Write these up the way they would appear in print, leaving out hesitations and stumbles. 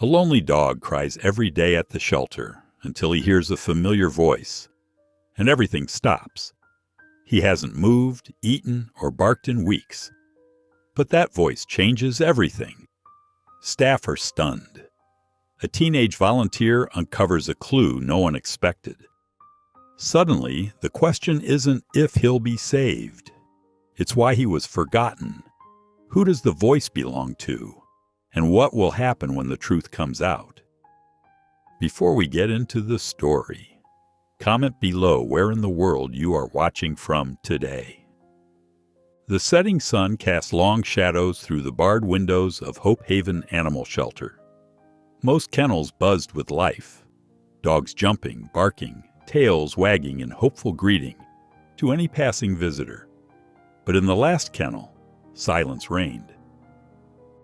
A lonely dog cries every day at the shelter until he hears a familiar voice, and everything stops. He hasn't moved, eaten, or barked in weeks. But that voice changes everything. Staff are stunned. A teenage volunteer uncovers a clue no one expected. Suddenly, the question isn't if he'll be saved. It's why he was forgotten. Who does the voice belong to? And what will happen when the truth comes out? Before we get into the story, comment below where in the world you are watching from today. The setting sun casts long shadows through the barred windows of Hope Haven Animal Shelter. Most kennels buzzed with life, dogs jumping, barking, tails wagging in hopeful greeting to any passing visitor. But in the last kennel, silence reigned.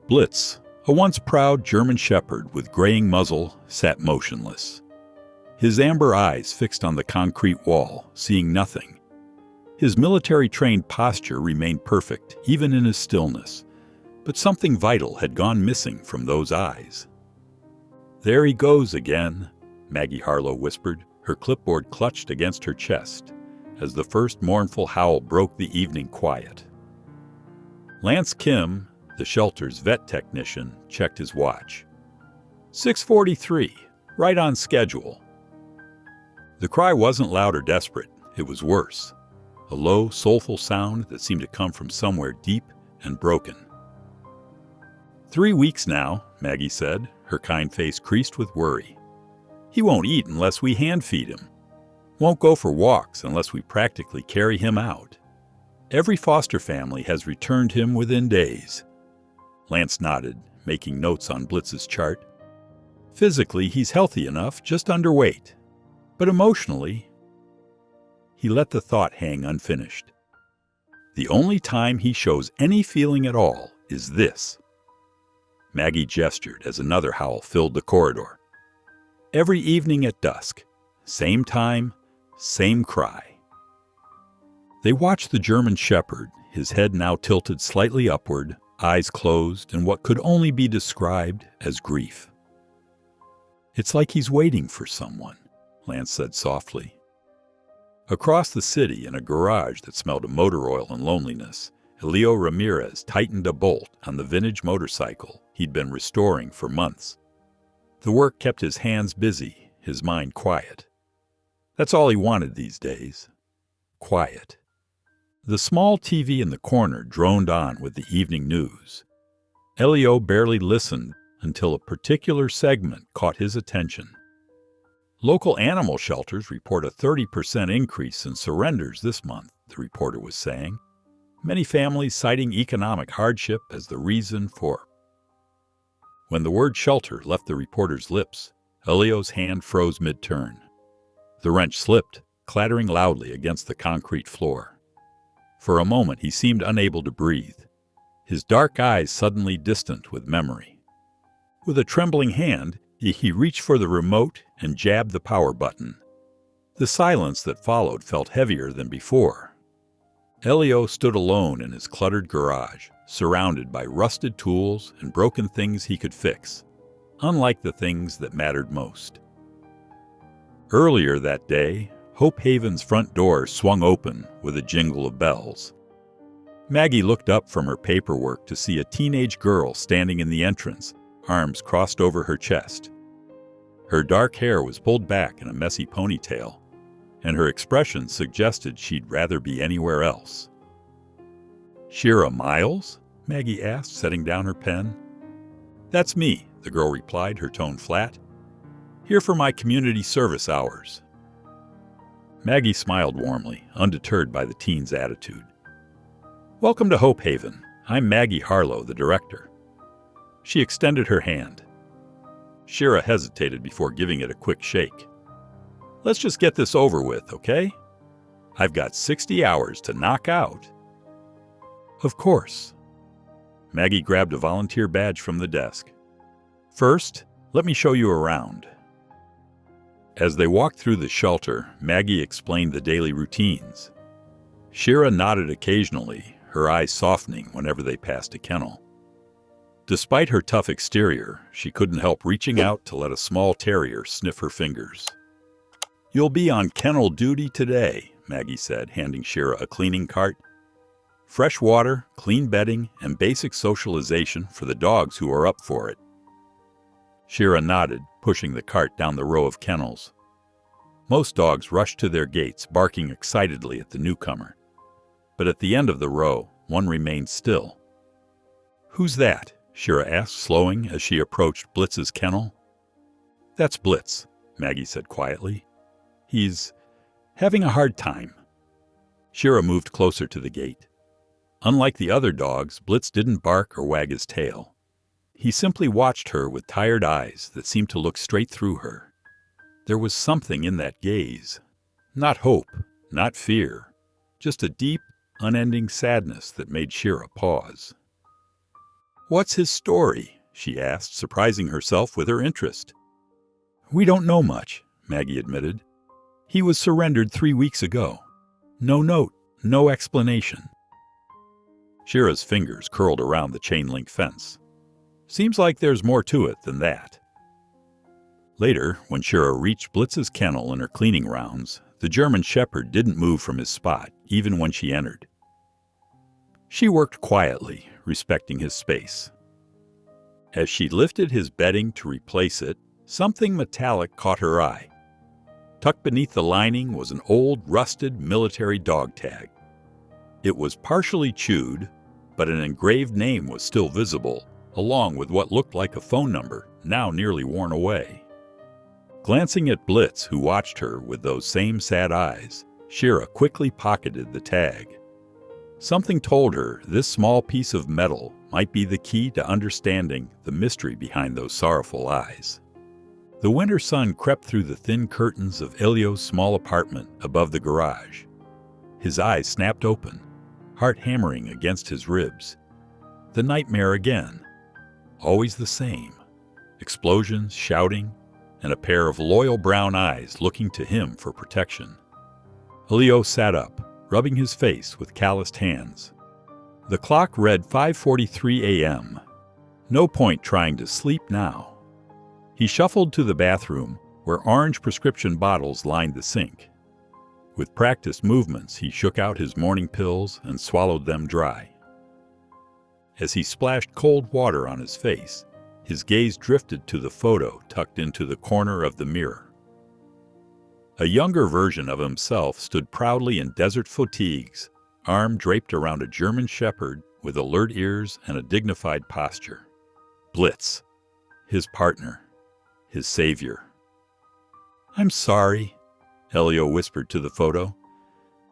Blitz, a once proud German shepherd with graying muzzle, sat motionless. His amber eyes fixed on the concrete wall, seeing nothing. His military-trained posture remained perfect, even in his stillness, but something vital had gone missing from those eyes. "There he goes again," Maggie Harlow whispered, her clipboard clutched against her chest, as the first mournful howl broke the evening quiet. Lance Kim, the shelter's vet technician, checked his watch. 6:43, right on schedule. The cry wasn't loud or desperate, it was worse. A low, soulful sound that seemed to come from somewhere deep and broken. 3 weeks now, Maggie said, her kind face creased with worry. He won't eat unless we hand-feed him. Won't go for walks unless we practically carry him out. Every foster family has returned him within days. Lance nodded, making notes on Blitz's chart. Physically, he's healthy enough, just underweight. But emotionally, he let the thought hang unfinished. The only time he shows any feeling at all is this. Maggie gestured as another howl filled the corridor. Every evening at dusk, same time, same cry. They watched the German shepherd, his head now tilted slightly upward, eyes closed in what could only be described as grief. "It's like he's waiting for someone," Lance said softly. Across the city, in a garage that smelled of motor oil and loneliness, Elio Ramirez tightened a bolt on the vintage motorcycle he'd been restoring for months. The work kept his hands busy, his mind quiet. That's all he wanted these days. Quiet. The small TV in the corner droned on with the evening news. Elio barely listened until a particular segment caught his attention. Local animal shelters report a 30% increase in surrenders this month, the reporter was saying. Many families citing economic hardship as the reason for. When the word shelter left the reporter's lips, Elio's hand froze mid-turn. The wrench slipped, clattering loudly against the concrete floor. For a moment he seemed unable to breathe, his dark eyes suddenly distant with memory. With a trembling hand, he reached for the remote and jabbed the power button. The silence that followed felt heavier than before. Elio stood alone in his cluttered garage, surrounded by rusted tools and broken things he could fix, unlike the things that mattered most. Earlier that day, Hope Haven's front door swung open with a jingle of bells. Maggie looked up from her paperwork to see a teenage girl standing in the entrance, arms crossed over her chest. Her dark hair was pulled back in a messy ponytail, and her expression suggested she'd rather be anywhere else. "Shira Miles?" Maggie asked, setting down her pen. "That's me," the girl replied, her tone flat. "Here for my community service hours." Maggie smiled warmly, undeterred by the teen's attitude. "Welcome to Hope Haven. I'm Maggie Harlow, the director." She extended her hand. Shira hesitated before giving it a quick shake. "Let's just get this over with, okay? I've got 60 hours to knock out." "Of course." Maggie grabbed a volunteer badge from the desk. "First, let me show you around." As they walked through the shelter, Maggie explained the daily routines. Shira nodded occasionally, her eyes softening whenever they passed a kennel. Despite her tough exterior, she couldn't help reaching out to let a small terrier sniff her fingers. "You'll be on kennel duty today," Maggie said, handing Shira a cleaning cart. "Fresh water, clean bedding, and basic socialization for the dogs who are up for it." Shira nodded, pushing the cart down the row of kennels. Most dogs rushed to their gates, barking excitedly at the newcomer. But at the end of the row, one remained still. "Who's that?" Shira asked, slowing as she approached Blitz's kennel. "That's Blitz," Maggie said quietly. "He's having a hard time." Shira moved closer to the gate. Unlike the other dogs, Blitz didn't bark or wag his tail. He simply watched her with tired eyes that seemed to look straight through her. There was something in that gaze. Not hope, not fear, just a deep, unending sadness that made Shira pause. "What's his story?" she asked, surprising herself with her interest. "We don't know much," Maggie admitted. "He was surrendered 3 weeks ago. No note, no explanation." Shira's fingers curled around the chain-link fence. "Seems like there's more to it than that." Later, when Shira reached Blitz's kennel in her cleaning rounds, the German Shepherd didn't move from his spot, even when she entered. She worked quietly, respecting his space. As she lifted his bedding to replace it, something metallic caught her eye. Tucked beneath the lining was an old, rusted military dog tag. It was partially chewed, but an engraved name was still visible, along with what looked like a phone number, now nearly worn away. Glancing at Blitz, who watched her with those same sad eyes, Shira quickly pocketed the tag. Something told her this small piece of metal might be the key to understanding the mystery behind those sorrowful eyes. The winter sun crept through the thin curtains of Elio's small apartment above the garage. His eyes snapped open, heart hammering against his ribs. The nightmare again. Always the same. Explosions, shouting, and a pair of loyal brown eyes looking to him for protection. Elio sat up, rubbing his face with calloused hands. The clock read 5:43 a.m. No point trying to sleep now. He shuffled to the bathroom, where orange prescription bottles lined the sink. With practiced movements, he shook out his morning pills and swallowed them dry. As he splashed cold water on his face, his gaze drifted to the photo tucked into the corner of the mirror. A younger version of himself stood proudly in desert fatigues, arm draped around a German Shepherd with alert ears and a dignified posture. Blitz, his partner, his savior. "I'm sorry," Elio whispered to the photo.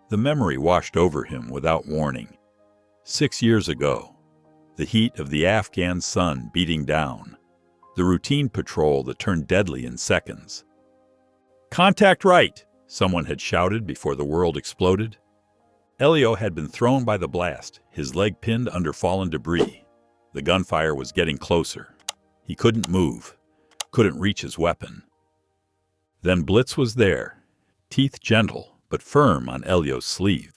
The memory washed over him without warning. 6 years ago, the heat of the Afghan sun beating down, the routine patrol that turned deadly in seconds. "Contact right!" someone had shouted before the world exploded. Elio had been thrown by the blast, his leg pinned under fallen debris. The gunfire was getting closer. He couldn't move, couldn't reach his weapon. Then Blitz was there, teeth gentle but firm on Elio's sleeve,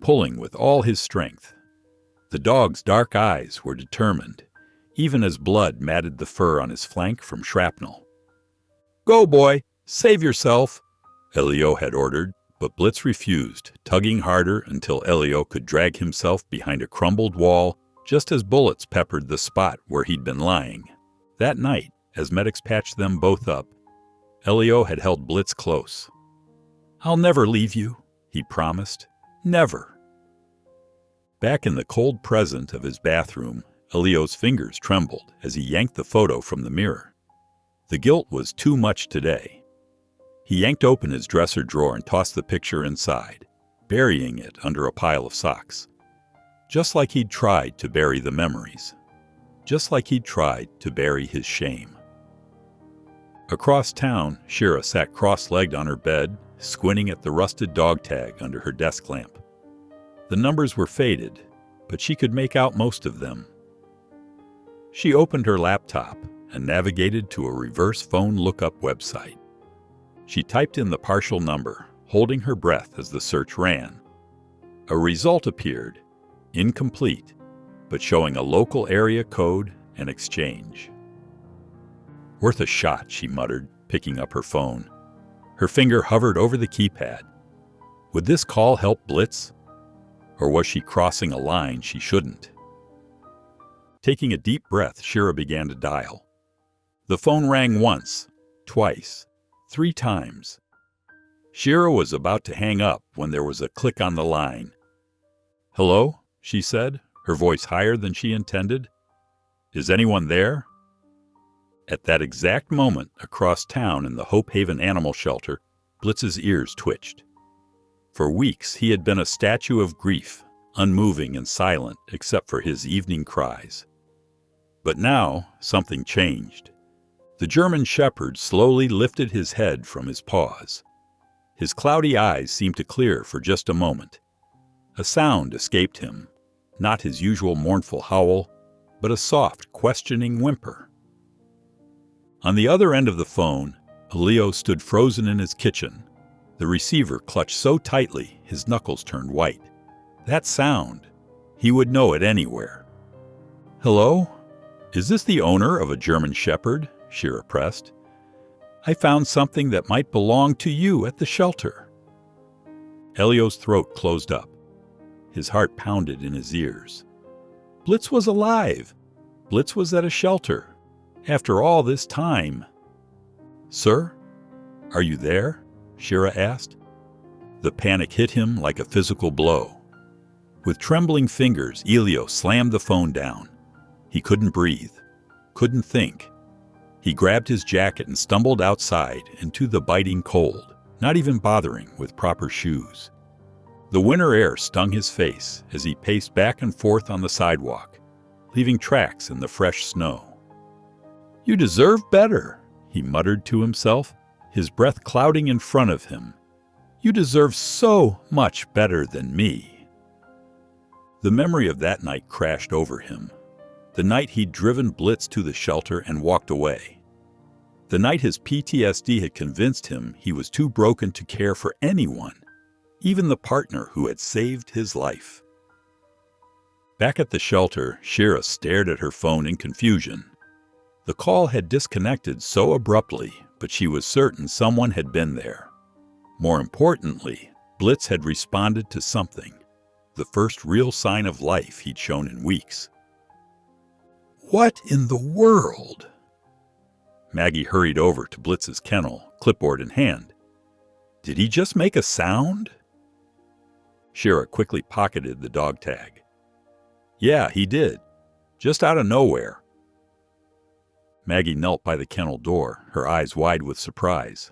pulling with all his strength. The dog's dark eyes were determined, even as blood matted the fur on his flank from shrapnel. "Go, boy! Save yourself!" Elio had ordered, but Blitz refused, tugging harder until Elio could drag himself behind a crumbled wall just as bullets peppered the spot where he'd been lying. That night, as medics patched them both up, Elio had held Blitz close. "I'll never leave you," he promised. "Never." Back in the cold present of his bathroom, Elio's fingers trembled as he yanked the photo from the mirror. The guilt was too much today. He yanked open his dresser drawer and tossed the picture inside, burying it under a pile of socks. Just like he'd tried to bury the memories. Just like he'd tried to bury his shame. Across town, Shira sat cross-legged on her bed, squinting at the rusted dog tag under her desk lamp. The numbers were faded, but she could make out most of them. She opened her laptop and navigated to a reverse phone lookup website. She typed in the partial number, holding her breath as the search ran. A result appeared, incomplete, but showing a local area code an exchange. "Worth a shot," she muttered, picking up her phone. Her finger hovered over the keypad. Would this call help Blitz? Or was she crossing a line she shouldn't? Taking a deep breath, Shira began to dial. The phone rang once, twice, 3 times. Shira was about to hang up when there was a click on the line. "Hello?" she said, her voice higher than she intended. "Is anyone there?" At that exact moment, across town in the Hope Haven Animal Shelter, Blitz's ears twitched. For weeks, he had been a statue of grief, unmoving and silent except for his evening cries. But now, something changed. The German shepherd slowly lifted his head from his paws. His cloudy eyes seemed to clear for just a moment. A sound escaped him, not his usual mournful howl, but a soft, questioning whimper. On the other end of the phone, Leo stood frozen in his kitchen, the receiver clutched so tightly his knuckles turned white. That sound, he would know it anywhere. "Hello? Is this the owner of a German shepherd?" Shira pressed. "I found something that might belong to you at the shelter." Elio's throat closed up. His heart pounded in his ears. Blitz was alive. Blitz was at a shelter. After all this time. "Sir, are you there?" Shira asked. The panic hit him like a physical blow. With trembling fingers, Elio slammed the phone down. He couldn't breathe, couldn't think. He grabbed his jacket and stumbled outside into the biting cold, not even bothering with proper shoes. The winter air stung his face as he paced back and forth on the sidewalk, leaving tracks in the fresh snow. "You deserve better," he muttered to himself, his breath clouding in front of him. "You deserve so much better than me." The memory of that night crashed over him. The night he'd driven Blitz to the shelter and walked away. The night his PTSD had convinced him he was too broken to care for anyone, even the partner who had saved his life. Back at the shelter, Shira stared at her phone in confusion. The call had disconnected so abruptly, but she was certain someone had been there. More importantly, Blitz had responded to something, the first real sign of life he'd shown in weeks. "What in the world?" Maggie hurried over to Blitz's kennel, clipboard in hand. "Did he just make a sound?" Shira quickly pocketed the dog tag. "Yeah, he did. Just out of nowhere." Maggie knelt by the kennel door, her eyes wide with surprise.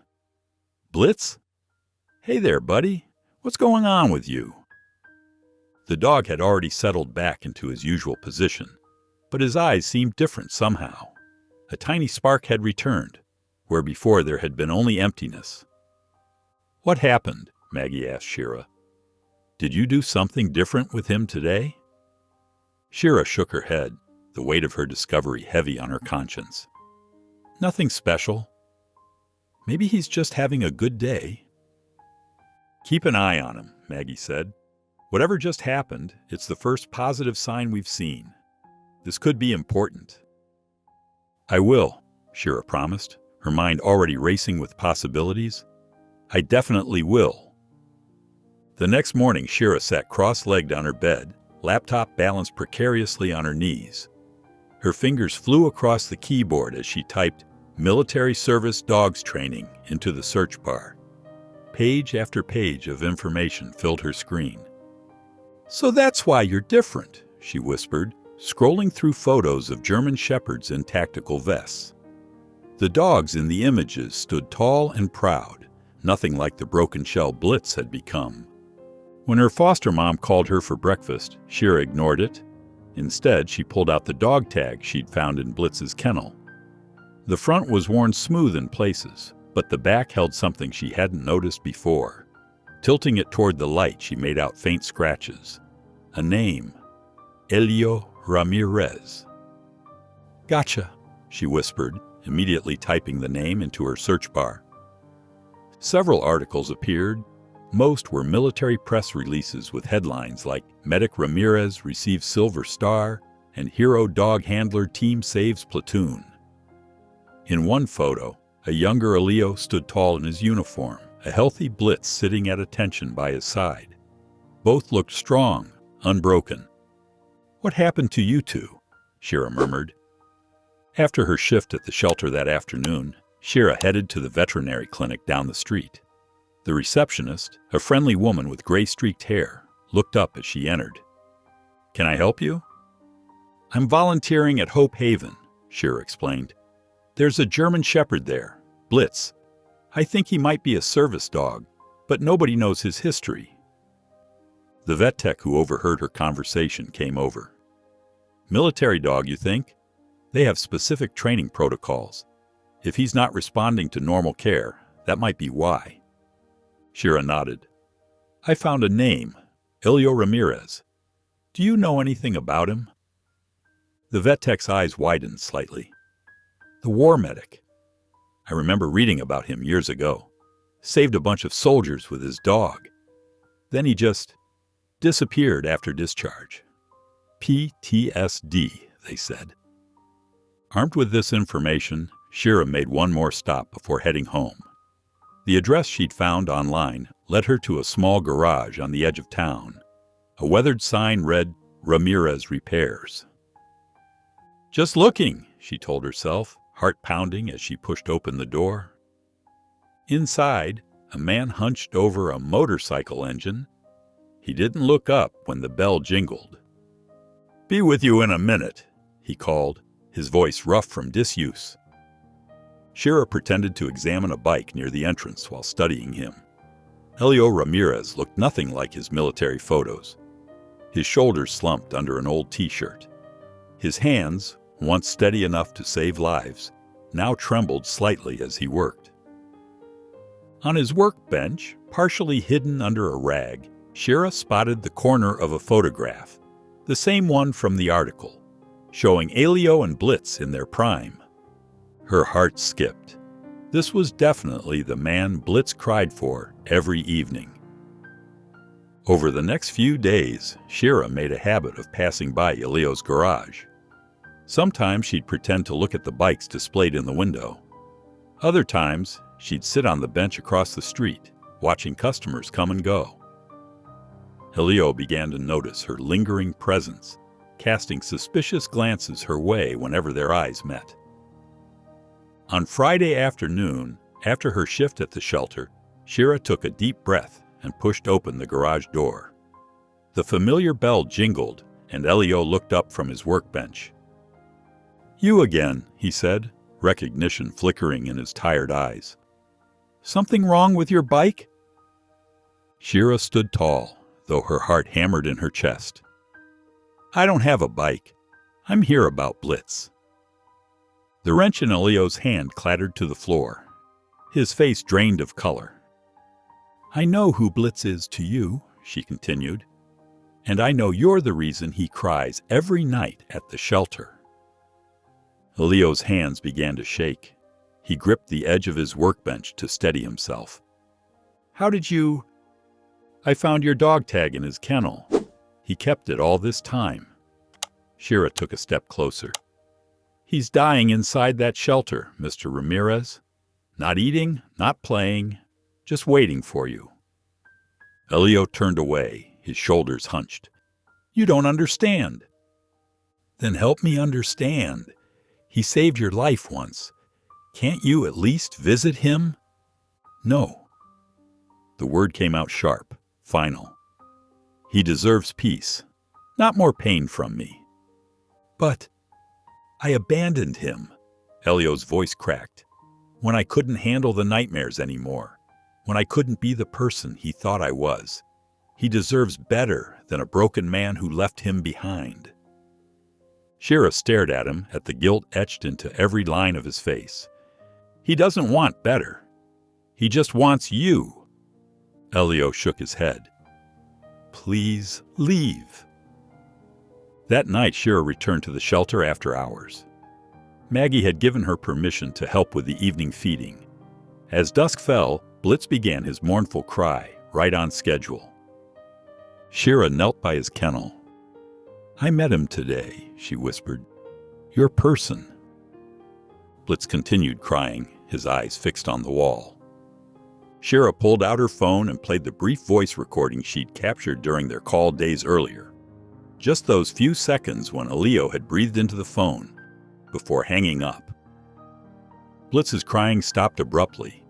"Blitz? Hey there, buddy. What's going on with you?" The dog had already settled back into his usual position, but his eyes seemed different somehow. A tiny spark had returned, where before there had been only emptiness. "What happened?" Maggie asked Shira. "Did you do something different with him today?" Shira shook her head, the weight of her discovery heavy on her conscience. "Nothing special. Maybe he's just having a good day." "Keep an eye on him," Maggie said. "Whatever just happened, it's the first positive sign we've seen. This could be important." "I will," Shira promised, her mind already racing with possibilities. "I definitely will." The next morning, Shira sat cross-legged on her bed, laptop balanced precariously on her knees. Her fingers flew across the keyboard as she typed "Military Service Dogs Training" into the search bar. Page after page of information filled her screen. "So that's why you're different," she whispered, scrolling through photos of German shepherds in tactical vests. The dogs in the images stood tall and proud, nothing like the broken shell Blitz had become. When her foster mom called her for breakfast, Shira ignored it. Instead, she pulled out the dog tag she'd found in Blitz's kennel. The front was worn smooth in places, but the back held something she hadn't noticed before. Tilting it toward the light, she made out faint scratches. A name. Elio Ramirez. "Gotcha," she whispered, immediately typing the name into her search bar. Several articles appeared. Most were military press releases with headlines like "Medic Ramirez receives Silver Star" and hero dog handler team saves platoon. In one photo, a younger Elio stood tall in his uniform, a healthy Blitz sitting at attention by his side. Both looked strong, unbroken. "What happened to you two?" Shira murmured. After her shift at the shelter that afternoon, Shira headed to the veterinary clinic down the street. The receptionist, a friendly woman with gray-streaked hair, looked up as she entered. "Can I help you?" "I'm volunteering at Hope Haven," Shira explained. "There's a German Shepherd there, Blitz. I think he might be a service dog, but nobody knows his history." The vet tech who overheard her conversation came over. "Military dog, you think? They have specific training protocols. If he's not responding to normal care, that might be why." Shira nodded. "I found a name, Elio Ramirez. Do you know anything about him?" The vet tech's eyes widened slightly. "The war medic. I remember reading about him years ago. Saved a bunch of soldiers with his dog. Then he just disappeared after discharge. PTSD, they said." Armed with this information, Shira made one more stop before heading home. The address she'd found online led her to a small garage on the edge of town. A weathered sign read, "Ramirez Repairs." "Just looking," she told herself, heart pounding as she pushed open the door. Inside, a man hunched over a motorcycle engine. He didn't look up when the bell jingled. "Be with you in a minute," he called, his voice rough from disuse. Shira pretended to examine a bike near the entrance while studying him. Elio Ramirez looked nothing like his military photos. His shoulders slumped under an old t-shirt. His hands, once steady enough to save lives, now trembled slightly as he worked. On his workbench, partially hidden under a rag, Shira spotted the corner of a photograph, the same one from the article, showing Elio and Blitz in their prime. Her heart skipped. This was definitely the man Blitz cried for every evening. Over the next few days, Shira made a habit of passing by Elio's garage. Sometimes she'd pretend to look at the bikes displayed in the window. Other times, she'd sit on the bench across the street, watching customers come and go. Elio began to notice her lingering presence, casting suspicious glances her way whenever their eyes met. On Friday afternoon, after her shift at the shelter, Shira took a deep breath and pushed open the garage door. The familiar bell jingled, and Elio looked up from his workbench. "You again," he said, recognition flickering in his tired eyes. "Something wrong with your bike?" Shira stood tall, though her heart hammered in her chest. "I don't have a bike. I'm here about Blitz." The wrench in Elio's hand clattered to the floor. His face drained of color. "I know who Blitz is to you," she continued, "and I know you're the reason he cries every night at the shelter." Elio's hands began to shake. He gripped the edge of his workbench to steady himself. "How did you—" "I found your dog tag in his kennel. He kept it all this time." Shira took a step closer. "He's dying inside that shelter, Mr. Ramirez. Not eating, not playing, just waiting for you." Elio turned away, his shoulders hunched. "You don't understand." "Then help me understand. He saved your life once. Can't you at least visit him?" "No." The word came out sharp, final. "He deserves peace, not more pain from me." "But I abandoned him," Elio's voice cracked, "when I couldn't handle the nightmares anymore, when I couldn't be the person he thought I was. He deserves better than a broken man who left him behind." Shira stared at him, at the guilt etched into every line of his face. "He doesn't want better. He just wants you." Elio shook his head. "Please leave." That night, Shira returned to the shelter after hours. Maggie had given her permission to help with the evening feeding. As dusk fell, Blitz began his mournful cry, right on schedule. Shira knelt by his kennel. "I met him today," she whispered. "Your person." Blitz continued crying, his eyes fixed on the wall. Shira pulled out her phone and played the brief voice recording she'd captured during their call days earlier. Just those few seconds when Elio had breathed into the phone before hanging up. Blitz's crying stopped abruptly.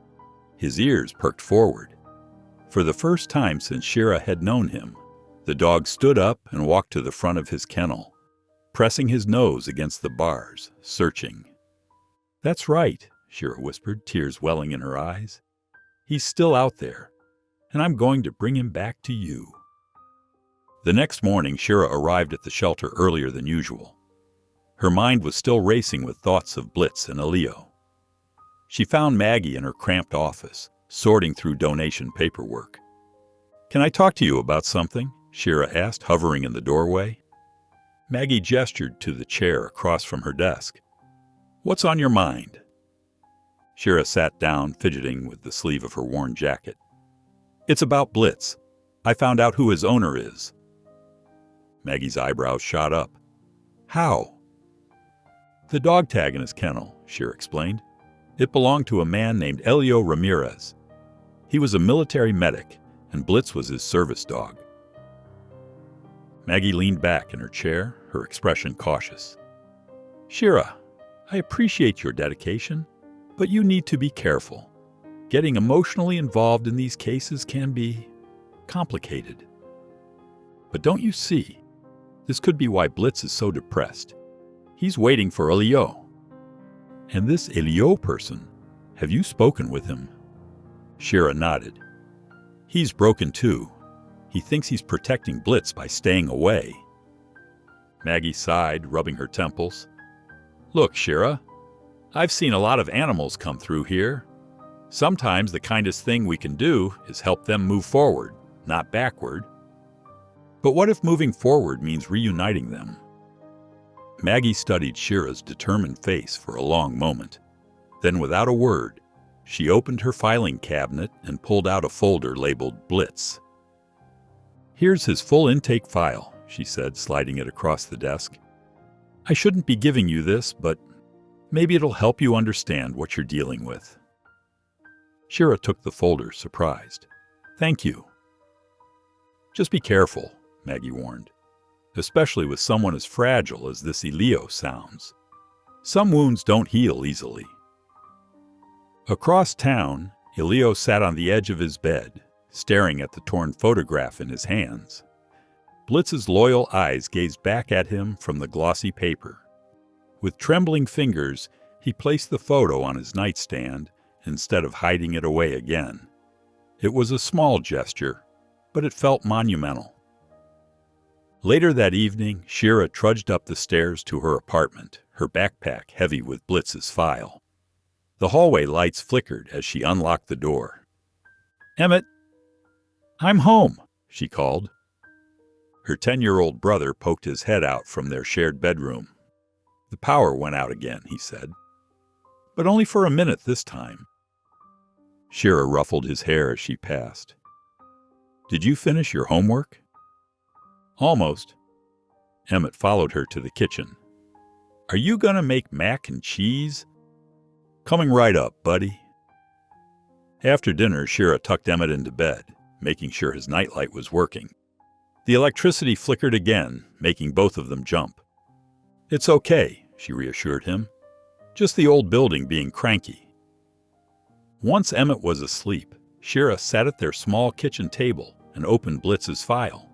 His ears perked forward. For the first time since Shira had known him, the dog stood up and walked to the front of his kennel, pressing his nose against the bars, searching. "That's right," Shira whispered, tears welling in her eyes. "He's still out there, and I'm going to bring him back to you." The next morning, Shira arrived at the shelter earlier than usual. Her mind was still racing with thoughts of Blitz and Elio. She found Maggie in her cramped office, sorting through donation paperwork. "Can I talk to you about something?" Shira asked, hovering in the doorway. Maggie gestured to the chair across from her desk. "What's on your mind?" Shira sat down, fidgeting with the sleeve of her worn jacket. "It's about Blitz. I found out who his owner is." Maggie's eyebrows shot up. "How?" "The dog tag in his kennel," Shira explained. "It belonged to a man named Elio Ramirez. He was a military medic, and Blitz was his service dog." Maggie leaned back in her chair, her expression cautious. "Shira, I appreciate your dedication, but you need to be careful. Getting emotionally involved in these cases can be complicated. But don't you see? This could be why Blitz is so depressed. He's waiting for Elio. And this Elio person, have you spoken with him?" Shira nodded. "He's broken too. He thinks he's protecting Blitz by staying away." Maggie sighed, rubbing her temples. "Look, Shira, I've seen a lot of animals come through here. Sometimes the kindest thing we can do is help them move forward, not backward. But what if moving forward means reuniting them?" Maggie studied Shira's determined face for a long moment. Then, without a word, she opened her filing cabinet and pulled out a folder labeled Blitz. "Here's his full intake file," she said, sliding it across the desk. "I shouldn't be giving you this, but maybe it'll help you understand what you're dealing with." Shira took the folder, surprised. "Thank you." "Just be careful," Maggie warned, "especially with someone as fragile as this Elio sounds. Some wounds don't heal easily." Across town, Elio sat on the edge of his bed, staring at the torn photograph in his hands. Blitz's loyal eyes gazed back at him from the glossy paper. With trembling fingers, he placed the photo on his nightstand instead of hiding it away again. It was a small gesture, but it felt monumental. Later that evening, Shira trudged up the stairs to her apartment, her backpack heavy with Blitz's file. The hallway lights flickered as she unlocked the door. "Emmett, I'm home," she called. Her 10-year-old brother poked his head out from their shared bedroom. "The power went out again," he said. "But only for a minute this time." Shira ruffled his hair as she passed. "Did you finish your homework?" "Almost." Emmett followed her to the kitchen. "Are you gonna make mac and cheese?" "Coming right up, buddy." After dinner, Shira tucked Emmett into bed, making sure his nightlight was working. The electricity flickered again, making both of them jump. "It's okay," she reassured him. "Just the old building being cranky." Once Emmett was asleep, Shira sat at their small kitchen table and opened Blitz's file.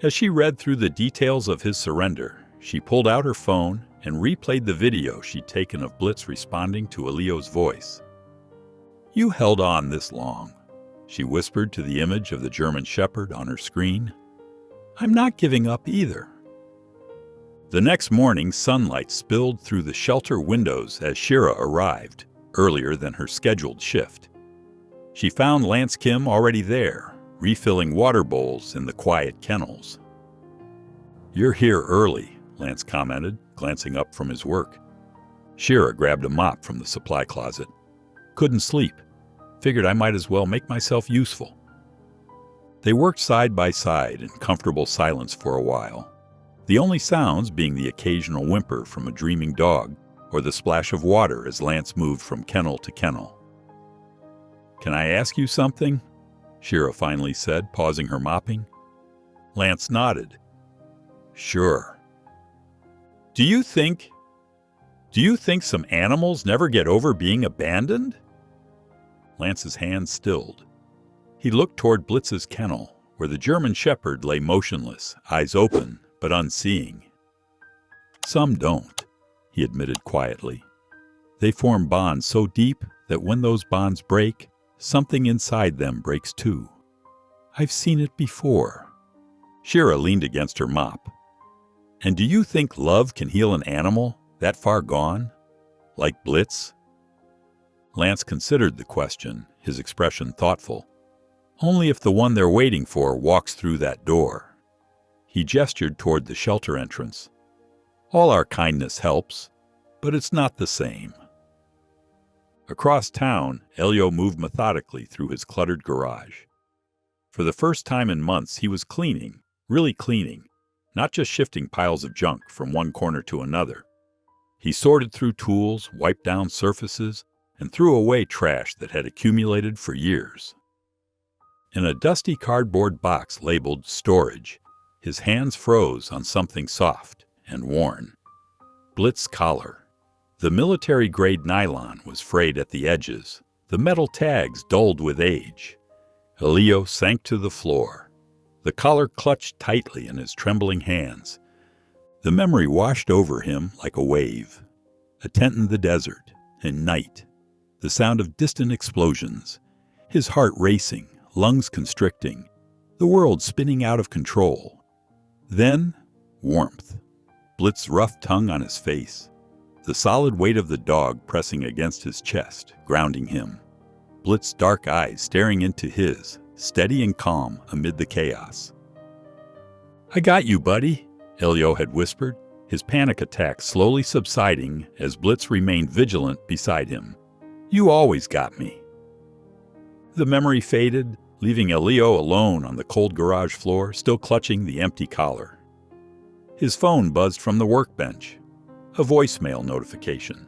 As she read through the details of his surrender, she pulled out her phone and replayed the video she'd taken of Blitz responding to Elio's voice. "You held on this long," she whispered to the image of the German Shepherd on her screen. "I'm not giving up either." The next morning, sunlight spilled through the shelter windows as Shira arrived, earlier than her scheduled shift. She found Lance Kim already there, refilling water bowls in the quiet kennels. "You're here early," Lance commented, glancing up from his work. Shira grabbed a mop from the supply closet. "Couldn't sleep. Figured I might as well make myself useful." They worked side by side in comfortable silence for a while. the only sounds being the occasional whimper from a dreaming dog or the splash of water as Lance moved from kennel to kennel. "Can I ask you something?" Shira finally said, pausing her mopping. Lance nodded. "Sure." Do you think some animals never get over being abandoned?" Lance's hands stilled. He looked toward Blitz's kennel, where the German shepherd lay motionless, eyes open but unseeing. "Some don't," he admitted quietly. "They form bonds so deep that when those bonds break, something inside them breaks too. I've seen it before." Shira leaned against her mop. "And do you think love can heal an animal that far gone? Like Blitz?" Lance considered the question, his expression thoughtful. "Only if the one they're waiting for walks through that door." He gestured toward the shelter entrance. "All our kindness helps, but it's not the same." Across town, Elio moved methodically through his cluttered garage. For the first time in months, he was cleaning, really cleaning, not just shifting piles of junk from one corner to another. He sorted through tools, wiped down surfaces, and threw away trash that had accumulated for years. In a dusty cardboard box labeled "Storage," his hands froze on something soft and worn. Blitz's collar. The military-grade nylon was frayed at the edges, the metal tags dulled with age. Elio sank to the floor. The collar clutched tightly in his trembling hands. The memory washed over him like a wave. A tent in the desert, and night. The sound of distant explosions. His heart racing, lungs constricting. The world spinning out of control. Then, warmth. Blitz's rough tongue on his face. The solid weight of the dog pressing against his chest, grounding him. Blitz's dark eyes staring into his, steady and calm amid the chaos. "I got you, buddy," Elio had whispered, his panic attack slowly subsiding as Blitz remained vigilant beside him. "You always got me." The memory faded, leaving Elio alone on the cold garage floor, still clutching the empty collar. His phone buzzed from the workbench. A voicemail notification.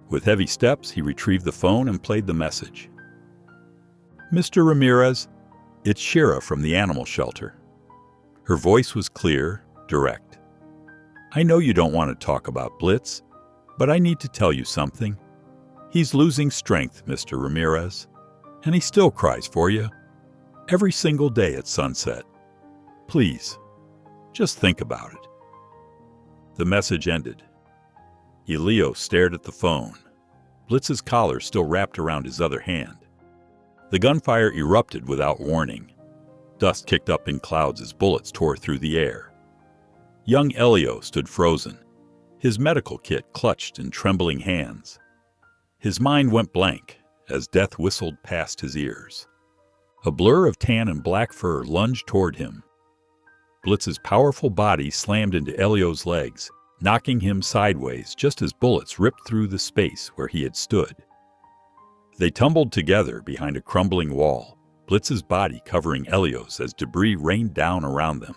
With heavy steps, he retrieved the phone and played the message. "Mr. Ramirez, it's Shira from the animal shelter." Her voice was clear, direct. "I know you don't want to talk about Blitz, but I need to tell you something. He's losing strength, Mr. Ramirez, and he still cries for you. Every single day at sunset. Please, just think about it." The message ended. Elio stared at the phone. Blitz's collar still wrapped around his other hand. The gunfire erupted without warning. Dust kicked up in clouds as bullets tore through the air. Young Elio stood frozen, his medical kit clutched in trembling hands. His mind went blank as death whistled past his ears. A blur of tan and black fur lunged toward him. Blitz's powerful body slammed into Elio's legs, knocking him sideways just as bullets ripped through the space where he had stood. They tumbled together behind a crumbling wall, Blitz's body covering Elio's as debris rained down around them.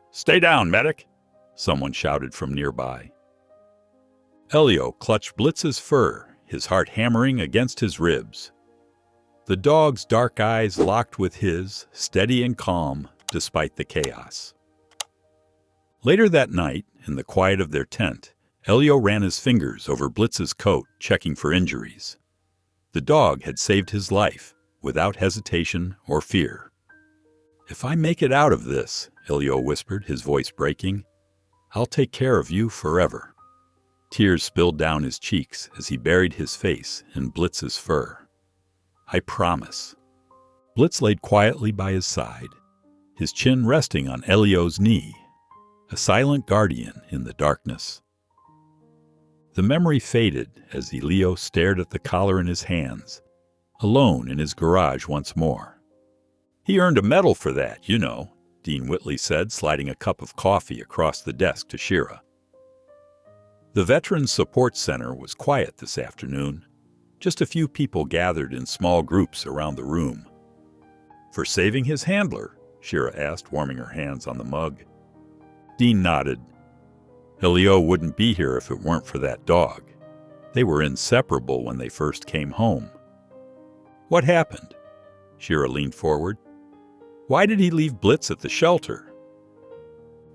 "Stay down, medic!" someone shouted from nearby. Elio clutched Blitz's fur, his heart hammering against his ribs. The dog's dark eyes locked with his, steady and calm despite the chaos. Later that night, in the quiet of their tent, Elio ran his fingers over Blitz's coat, checking for injuries. The dog had saved his life, without hesitation or fear. "If I make it out of this," Elio whispered, his voice breaking, "I'll take care of you forever." Tears spilled down his cheeks as he buried his face in Blitz's fur. "I promise." Blitz laid quietly by his side, his chin resting on Elio's knee, a silent guardian in the darkness. The memory faded as Elio stared at the collar in his hands, alone in his garage once more. "He earned a medal for that, you know," Dean Whitley said, sliding a cup of coffee across the desk to Shira. The Veterans Support Center was quiet this afternoon. Just a few people gathered in small groups around the room. "For saving his handler?" Shira asked, warming her hands on the mug. Dean nodded. Elio wouldn't be here if it weren't for that dog. They were inseparable when they first came home. What happened? Shira leaned forward. Why did he leave Blitz at the shelter?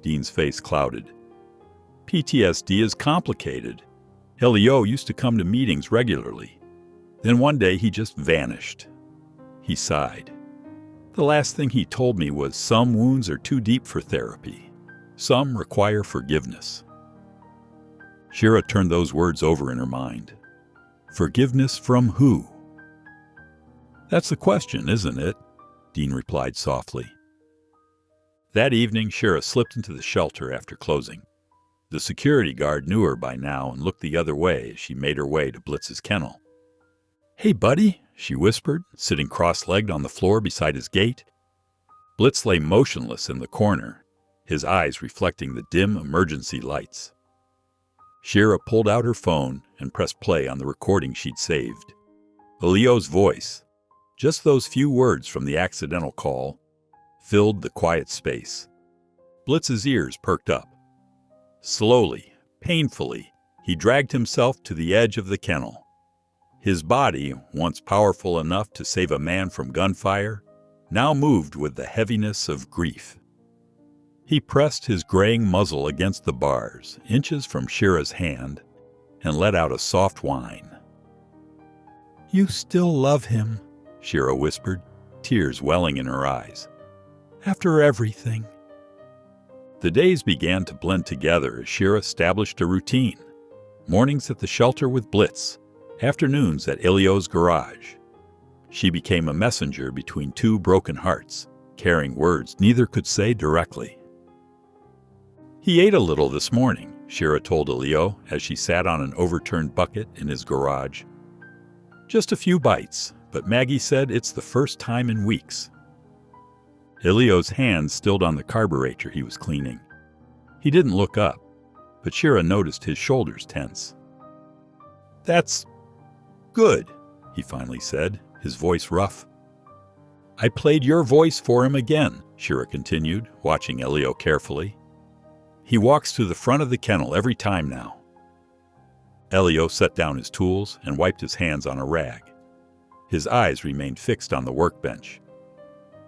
Dean's face clouded. PTSD is complicated. Elio used to come to meetings regularly. Then one day he just vanished. He sighed. The last thing he told me was some wounds are too deep for therapy. Some require forgiveness. Shira turned those words over in her mind. Forgiveness from who? That's the question, isn't it? Dean replied softly. That evening, Shira slipped into the shelter after closing. The security guard knew her by now and looked the other way as she made her way to Blitz's kennel. Hey, buddy, she whispered, sitting cross-legged on the floor beside his gate. Blitz lay motionless in the corner, his eyes reflecting the dim emergency lights. Shira pulled out her phone and pressed play on the recording she'd saved. Elio's voice, just those few words from the accidental call, filled the quiet space. Blitz's ears perked up. Slowly, painfully, he dragged himself to the edge of the kennel. His body, once powerful enough to save a man from gunfire, now moved with the heaviness of grief. He pressed his graying muzzle against the bars, inches from Shira's hand, and let out a soft whine. You still love him, Shira whispered, tears welling in her eyes. After everything. The days began to blend together as Shira established a routine. Mornings at the shelter with Blitz, afternoons at Elio's garage. She became a messenger between two broken hearts, carrying words neither could say directly. He ate a little this morning, Shira told Elio as she sat on an overturned bucket in his garage. Just a few bites, but Maggie said it's the first time in weeks. Elio's hands stilled on the carburetor he was cleaning. He didn't look up, but Shira noticed his shoulders tense. That's good, he finally said, his voice rough. I played your voice for him again, Shira continued, watching Elio carefully. He walks to the front of the kennel every time now. Elio set down his tools and wiped his hands on a rag. His eyes remained fixed on the workbench.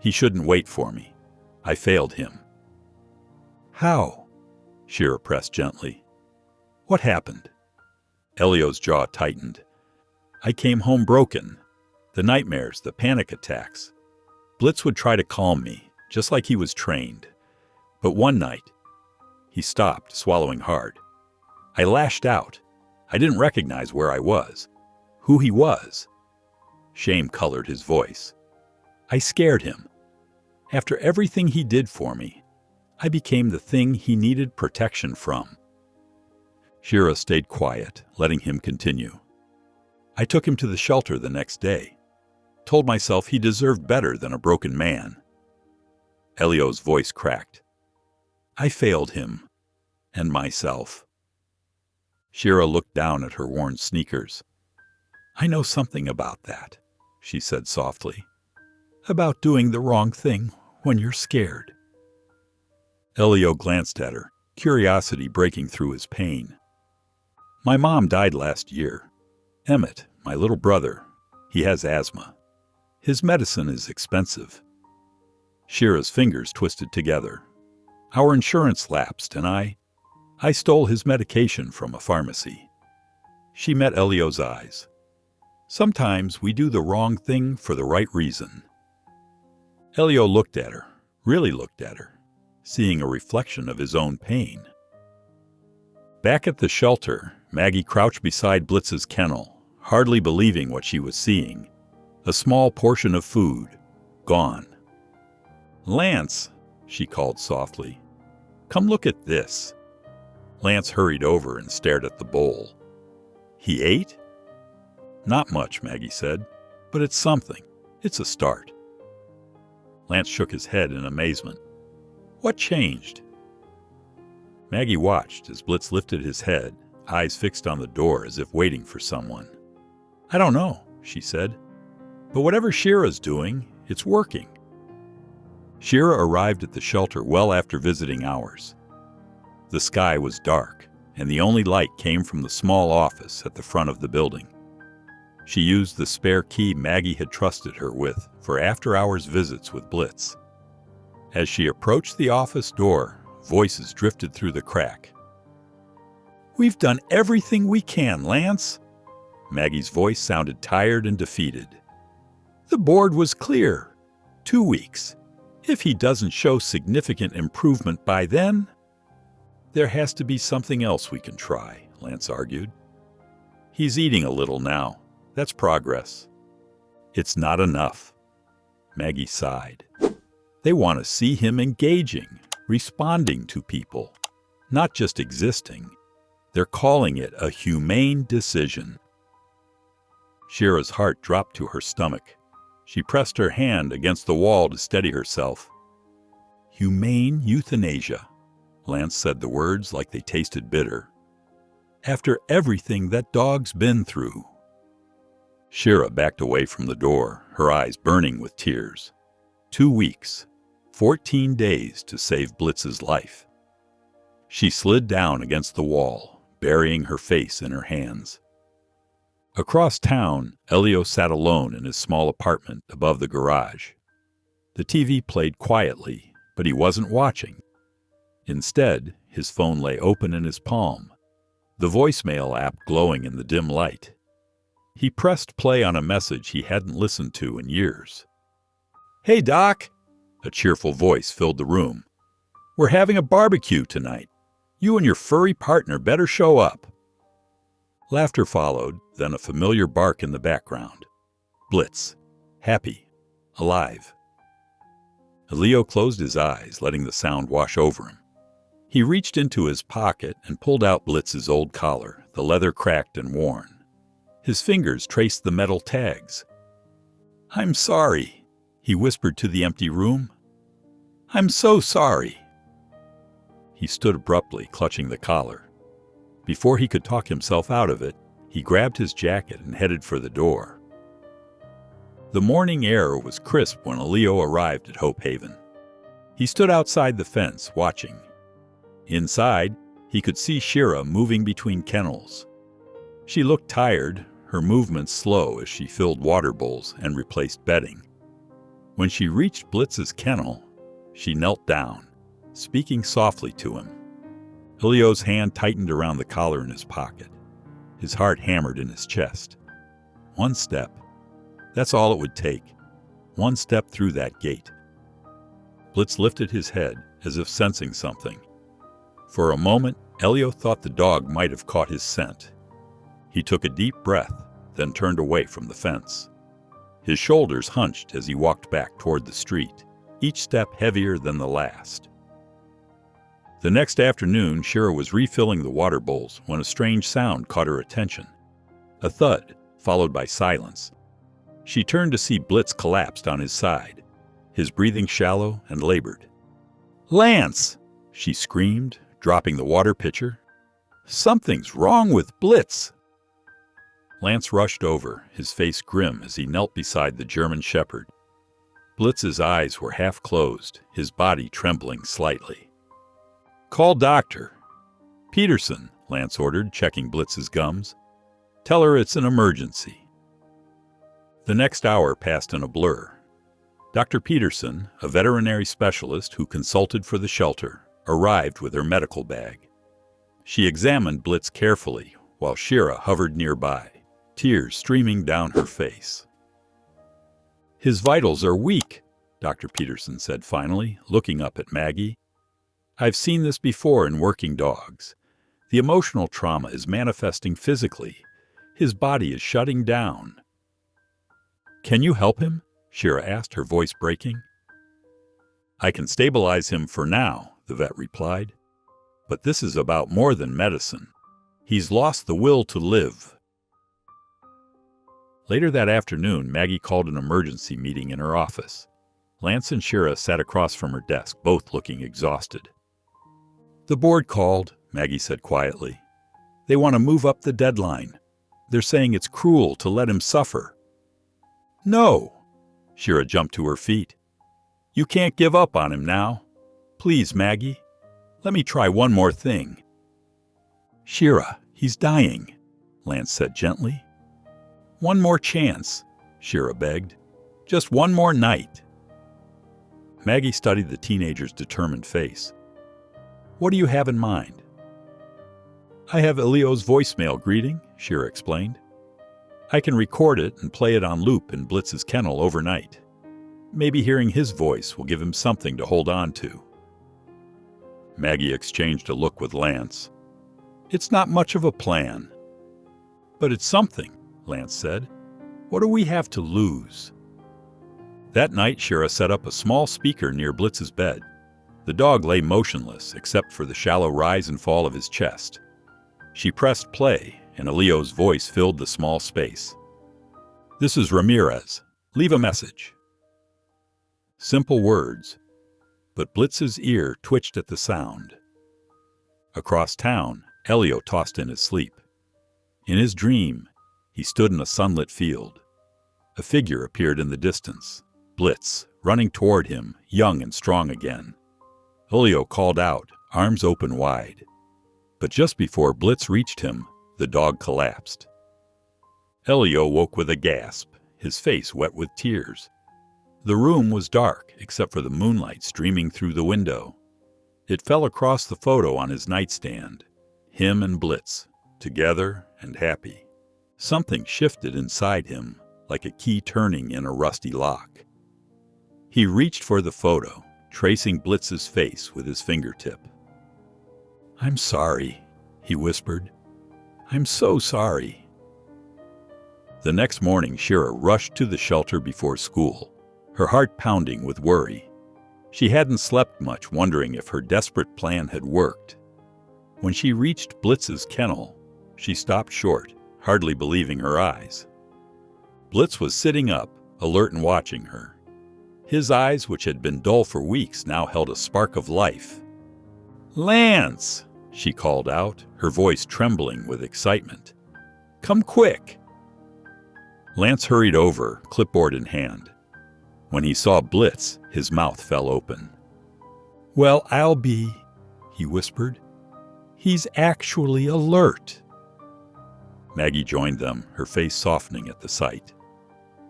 He shouldn't wait for me. I failed him. How? Shira pressed gently. What happened? Elio's jaw tightened. I came home broken. The nightmares, the panic attacks. Blitz would try to calm me, just like he was trained. But one night, he stopped, swallowing hard. I lashed out. I didn't recognize where I was, who he was. Shame colored his voice. I scared him. After everything he did for me, I became the thing he needed protection from. Shira stayed quiet, letting him continue. I took him to the shelter the next day. Told myself he deserved better than a broken man. Elio's voice cracked. I failed him. And myself. Shira looked down at her worn sneakers. I know something about that, she said softly. About doing the wrong thing when you're scared. Elio glanced at her, curiosity breaking through his pain. My mom died last year. Emmett, my little brother, he has asthma. His medicine is expensive. Shira's fingers twisted together. Our insurance lapsed, and I stole his medication from a pharmacy. She met Elio's eyes. Sometimes we do the wrong thing for the right reason. Elio looked at her, really looked at her, seeing a reflection of his own pain. Back at the shelter, Maggie crouched beside Blitz's kennel, hardly believing what she was seeing. A small portion of food, gone. Lance, she called softly. Come look at this. Lance hurried over and stared at the bowl. He ate? Not much, Maggie said, but it's something. It's a start. Lance shook his head in amazement. What changed? Maggie watched as Blitz lifted his head, eyes fixed on the door as if waiting for someone. I don't know, she said, but whatever Shira's doing, it's working. Shira arrived at the shelter well after visiting hours. The sky was dark, and the only light came from the small office at the front of the building. She used the spare key Maggie had trusted her with for after-hours visits with Blitz. As she approached the office door, voices drifted through the crack. "We've done everything we can, Lance." Maggie's voice sounded tired and defeated. "The board was clear. 2 weeks. If he doesn't show significant improvement by then..." "There has to be something else we can try," Lance argued. "He's eating a little now. That's progress." "It's not enough." Maggie sighed. "They want to see him engaging, responding to people, not just existing. They're calling it a humane decision." Shira's heart dropped to her stomach. She pressed her hand against the wall to steady herself. "Humane euthanasia." Lance said the words like they tasted bitter. "After everything that dog's been through." Shira backed away from the door, her eyes burning with tears. 2 weeks, 14 days to save Blitz's life. She slid down against the wall, burying her face in her hands. Across town, Elio sat alone in his small apartment above the garage. The TV played quietly, but he wasn't watching. Instead, his phone lay open in his palm, the voicemail app glowing in the dim light. He pressed play on a message he hadn't listened to in years. "Hey, Doc!" A cheerful voice filled the room. "We're having a barbecue tonight. You and your furry partner better show up." Laughter followed, then a familiar bark in the background. Blitz. Happy. Alive. Elio closed his eyes, letting the sound wash over him. He reached into his pocket and pulled out Blitz's old collar, the leather cracked and worn. His fingers traced the metal tags. "I'm sorry," he whispered to the empty room. "I'm so sorry." He stood abruptly, clutching the collar. Before he could talk himself out of it, he grabbed his jacket and headed for the door. The morning air was crisp when Elio arrived at Hope Haven. He stood outside the fence, watching. Inside, he could see Shira moving between kennels. She looked tired, her movements slow as she filled water bowls and replaced bedding. When she reached Blitz's kennel, she knelt down, speaking softly to him. Elio's hand tightened around the collar in his pocket. His heart hammered in his chest. One step. That's all it would take. One step through that gate. Blitz lifted his head, as if sensing something. For a moment, Elio thought the dog might have caught his scent. He took a deep breath, then turned away from the fence. His shoulders hunched as he walked back toward the street, each step heavier than the last. The next afternoon, Shira was refilling the water bowls when a strange sound caught her attention. A thud, followed by silence. She turned to see Blitz collapsed on his side, his breathing shallow and labored. "Lance!" she screamed, dropping the water pitcher. "Something's wrong with Blitz!" Lance rushed over, his face grim as he knelt beside the German shepherd. Blitz's eyes were half closed, his body trembling slightly. "Call doctor." "Peterson," Lance ordered, checking Blitz's gums. "Tell her it's an emergency." The next hour passed in a blur. Dr. Peterson, a veterinary specialist who consulted for the shelter, arrived with her medical bag. She examined Blitz carefully while Shira hovered nearby, tears streaming down her face. "His vitals are weak," Dr. Peterson said finally, looking up at Maggie. "I've seen this before in working dogs. The emotional trauma is manifesting physically. His body is shutting down." "Can you help him?" Shira asked, her voice breaking. "I can stabilize him for now," the vet replied. "But this is about more than medicine. He's lost the will to live." Later that afternoon, Maggie called an emergency meeting in her office. Lance and Shira sat across from her desk, both looking exhausted. "The board called," Maggie said quietly. "They want to move up the deadline. They're saying it's cruel to let him suffer." "No!" Shira jumped to her feet. "You can't give up on him now. Please, Maggie. Let me try one more thing. Shira, he's dying, Lance said gently. One more chance, Shira begged. Just one more night. Maggie studied the teenager's determined face. What do you have in mind? I have Elio's voicemail greeting, Shira explained. I can record it and play it on loop in Blitz's kennel overnight. Maybe hearing his voice will give him something to hold on to. Maggie exchanged a look with Lance. It's not much of a plan. But it's something, Lance said. What do we have to lose? That night, Shira set up a small speaker near Blitz's bed. The dog lay motionless except for the shallow rise and fall of his chest. She pressed play, and Elio's voice filled the small space. This is Ramirez. Leave a message. Simple words, but Blitz's ear twitched at the sound. Across town, Elio tossed in his sleep. In his dream, he stood in a sunlit field. A figure appeared in the distance, Blitz, running toward him, young and strong again. Elio called out, arms open wide. But just before Blitz reached him, the dog collapsed. Elio woke with a gasp, his face wet with tears. The room was dark except for the moonlight streaming through the window. It fell across the photo on his nightstand, him and Blitz, together and happy. Something shifted inside him, like a key turning in a rusty lock. He reached for the photo, tracing Blitz's face with his fingertip. I'm sorry, he whispered. I'm so sorry. The next morning, Shira rushed to the shelter before school, her heart pounding with worry. She hadn't slept much, wondering if her desperate plan had worked. When she reached Blitz's kennel, she stopped short, hardly believing her eyes. Blitz was sitting up, alert and watching her. His eyes, which had been dull for weeks, now held a spark of life. Lance! She called out, her voice trembling with excitement. Come quick! Lance hurried over, clipboard in hand. When he saw Blitz, his mouth fell open. Well, I'll be, he whispered. He's actually alert. Maggie joined them, her face softening at the sight.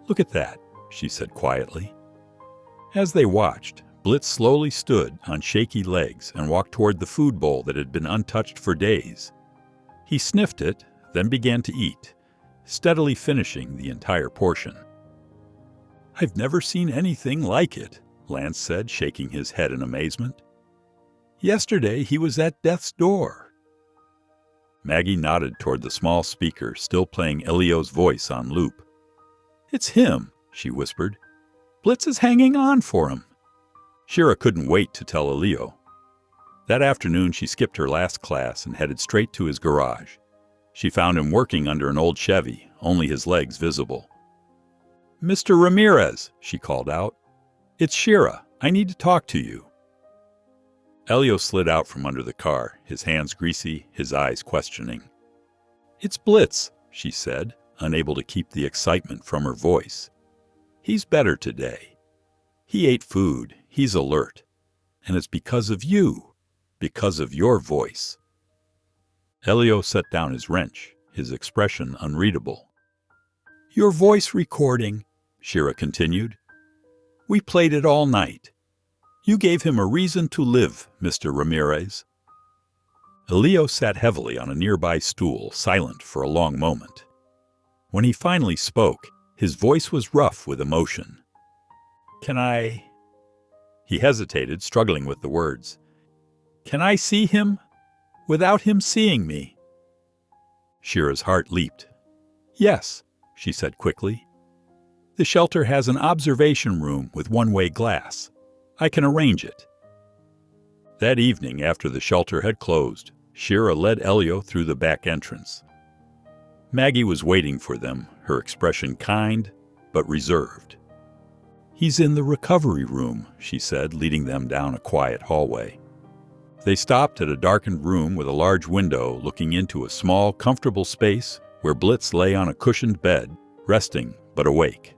Look at that, she said quietly. As they watched, Blitz slowly stood on shaky legs and walked toward the food bowl that had been untouched for days. He sniffed it, then began to eat, steadily finishing the entire portion. I've never seen anything like it, Lance said, shaking his head in amazement. Yesterday he was at death's door. Maggie nodded toward the small speaker, still playing Elio's voice on loop. It's him, she whispered. Blitz is hanging on for him. Shira couldn't wait to tell Elio. That afternoon she skipped her last class and headed straight to his garage. She found him working under an old Chevy, only his legs visible. Mr. Ramirez, she called out. It's Shira. I need to talk to you. Elio slid out from under the car, his hands greasy, his eyes questioning. It's Blitz, she said, unable to keep the excitement from her voice. He's better today. He ate food, he's alert. And it's because of you, because of your voice. Elio set down his wrench, his expression unreadable. Your voice recording, Shira continued. We played it all night. You gave him a reason to live, Mr. Ramirez. Elio sat heavily on a nearby stool, silent for a long moment. When he finally spoke, his voice was rough with emotion. Can I... He hesitated, struggling with the words. Can I see him without him seeing me? Shira's heart leaped. Yes, she said quickly. The shelter has an observation room with one-way glass. I can arrange it. That evening, after the shelter had closed, Shira led Elio through the back entrance. Maggie was waiting for them, her expression kind but reserved. He's in the recovery room, she said, leading them down a quiet hallway. They stopped at a darkened room with a large window looking into a small, comfortable space where Blitz lay on a cushioned bed, resting but awake.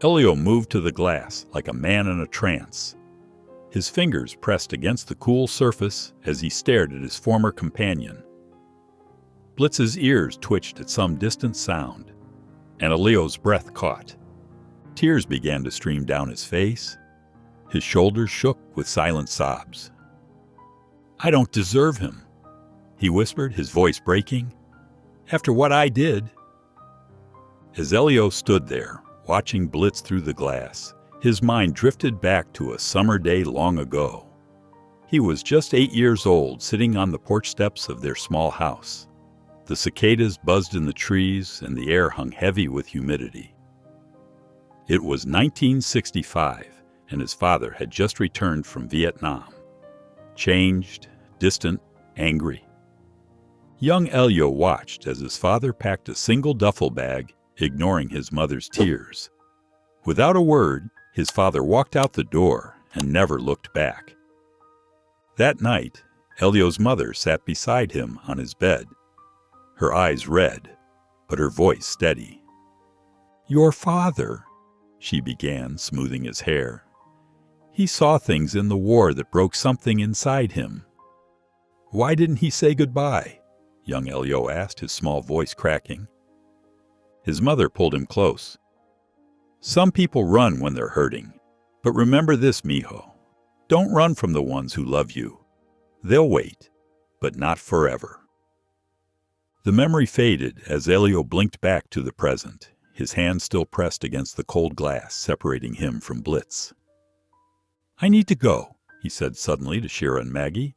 Elio moved to the glass like a man in a trance. His fingers pressed against the cool surface as he stared at his former companion. Blitz's ears twitched at some distant sound, and Elio's breath caught. Tears began to stream down his face. His shoulders shook with silent sobs. "I don't deserve him," he whispered, his voice breaking. "After what I did." As Elio stood there, watching Blitz through the glass, his mind drifted back to a summer day long ago. He was just 8 years old, sitting on the porch steps of their small house. The cicadas buzzed in the trees, and the air hung heavy with humidity. It was 1965, and his father had just returned from Vietnam. Changed, distant, angry. Young Elio watched as his father packed a single duffel bag, ignoring his mother's tears. Without a word, his father walked out the door and never looked back. That night, Elio's mother sat beside him on his bed, her eyes red, but her voice steady. "Your father," she began, smoothing his hair. "He saw things in the war that broke something inside him." "Why didn't he say goodbye?" young Elio asked, his small voice cracking. His mother pulled him close. "Some people run when they're hurting, but remember this, mijo. Don't run from the ones who love you. They'll wait, but not forever." The memory faded as Elio blinked back to the present, his hand still pressed against the cold glass separating him from Blitz. "I need to go," he said suddenly to Shira and Maggie.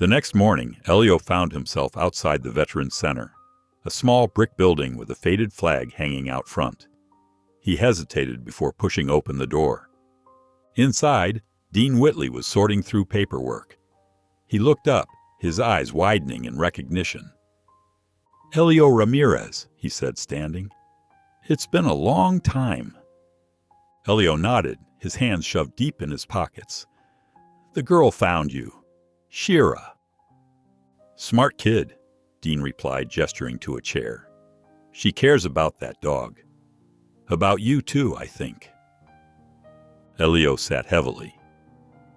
The next morning, Elio found himself outside the Veterans Center, a small brick building with a faded flag hanging out front. He hesitated before pushing open the door. Inside, Dean Whitley was sorting through paperwork. He looked up, his eyes widening in recognition. "Elio Ramirez," he said, standing. "It's been a long time." Elio nodded, his hands shoved deep in his pockets. "The girl found you. Shira." "Smart kid," Dean replied, gesturing to a chair. "She cares about that dog. About you too, I think." Elio sat heavily.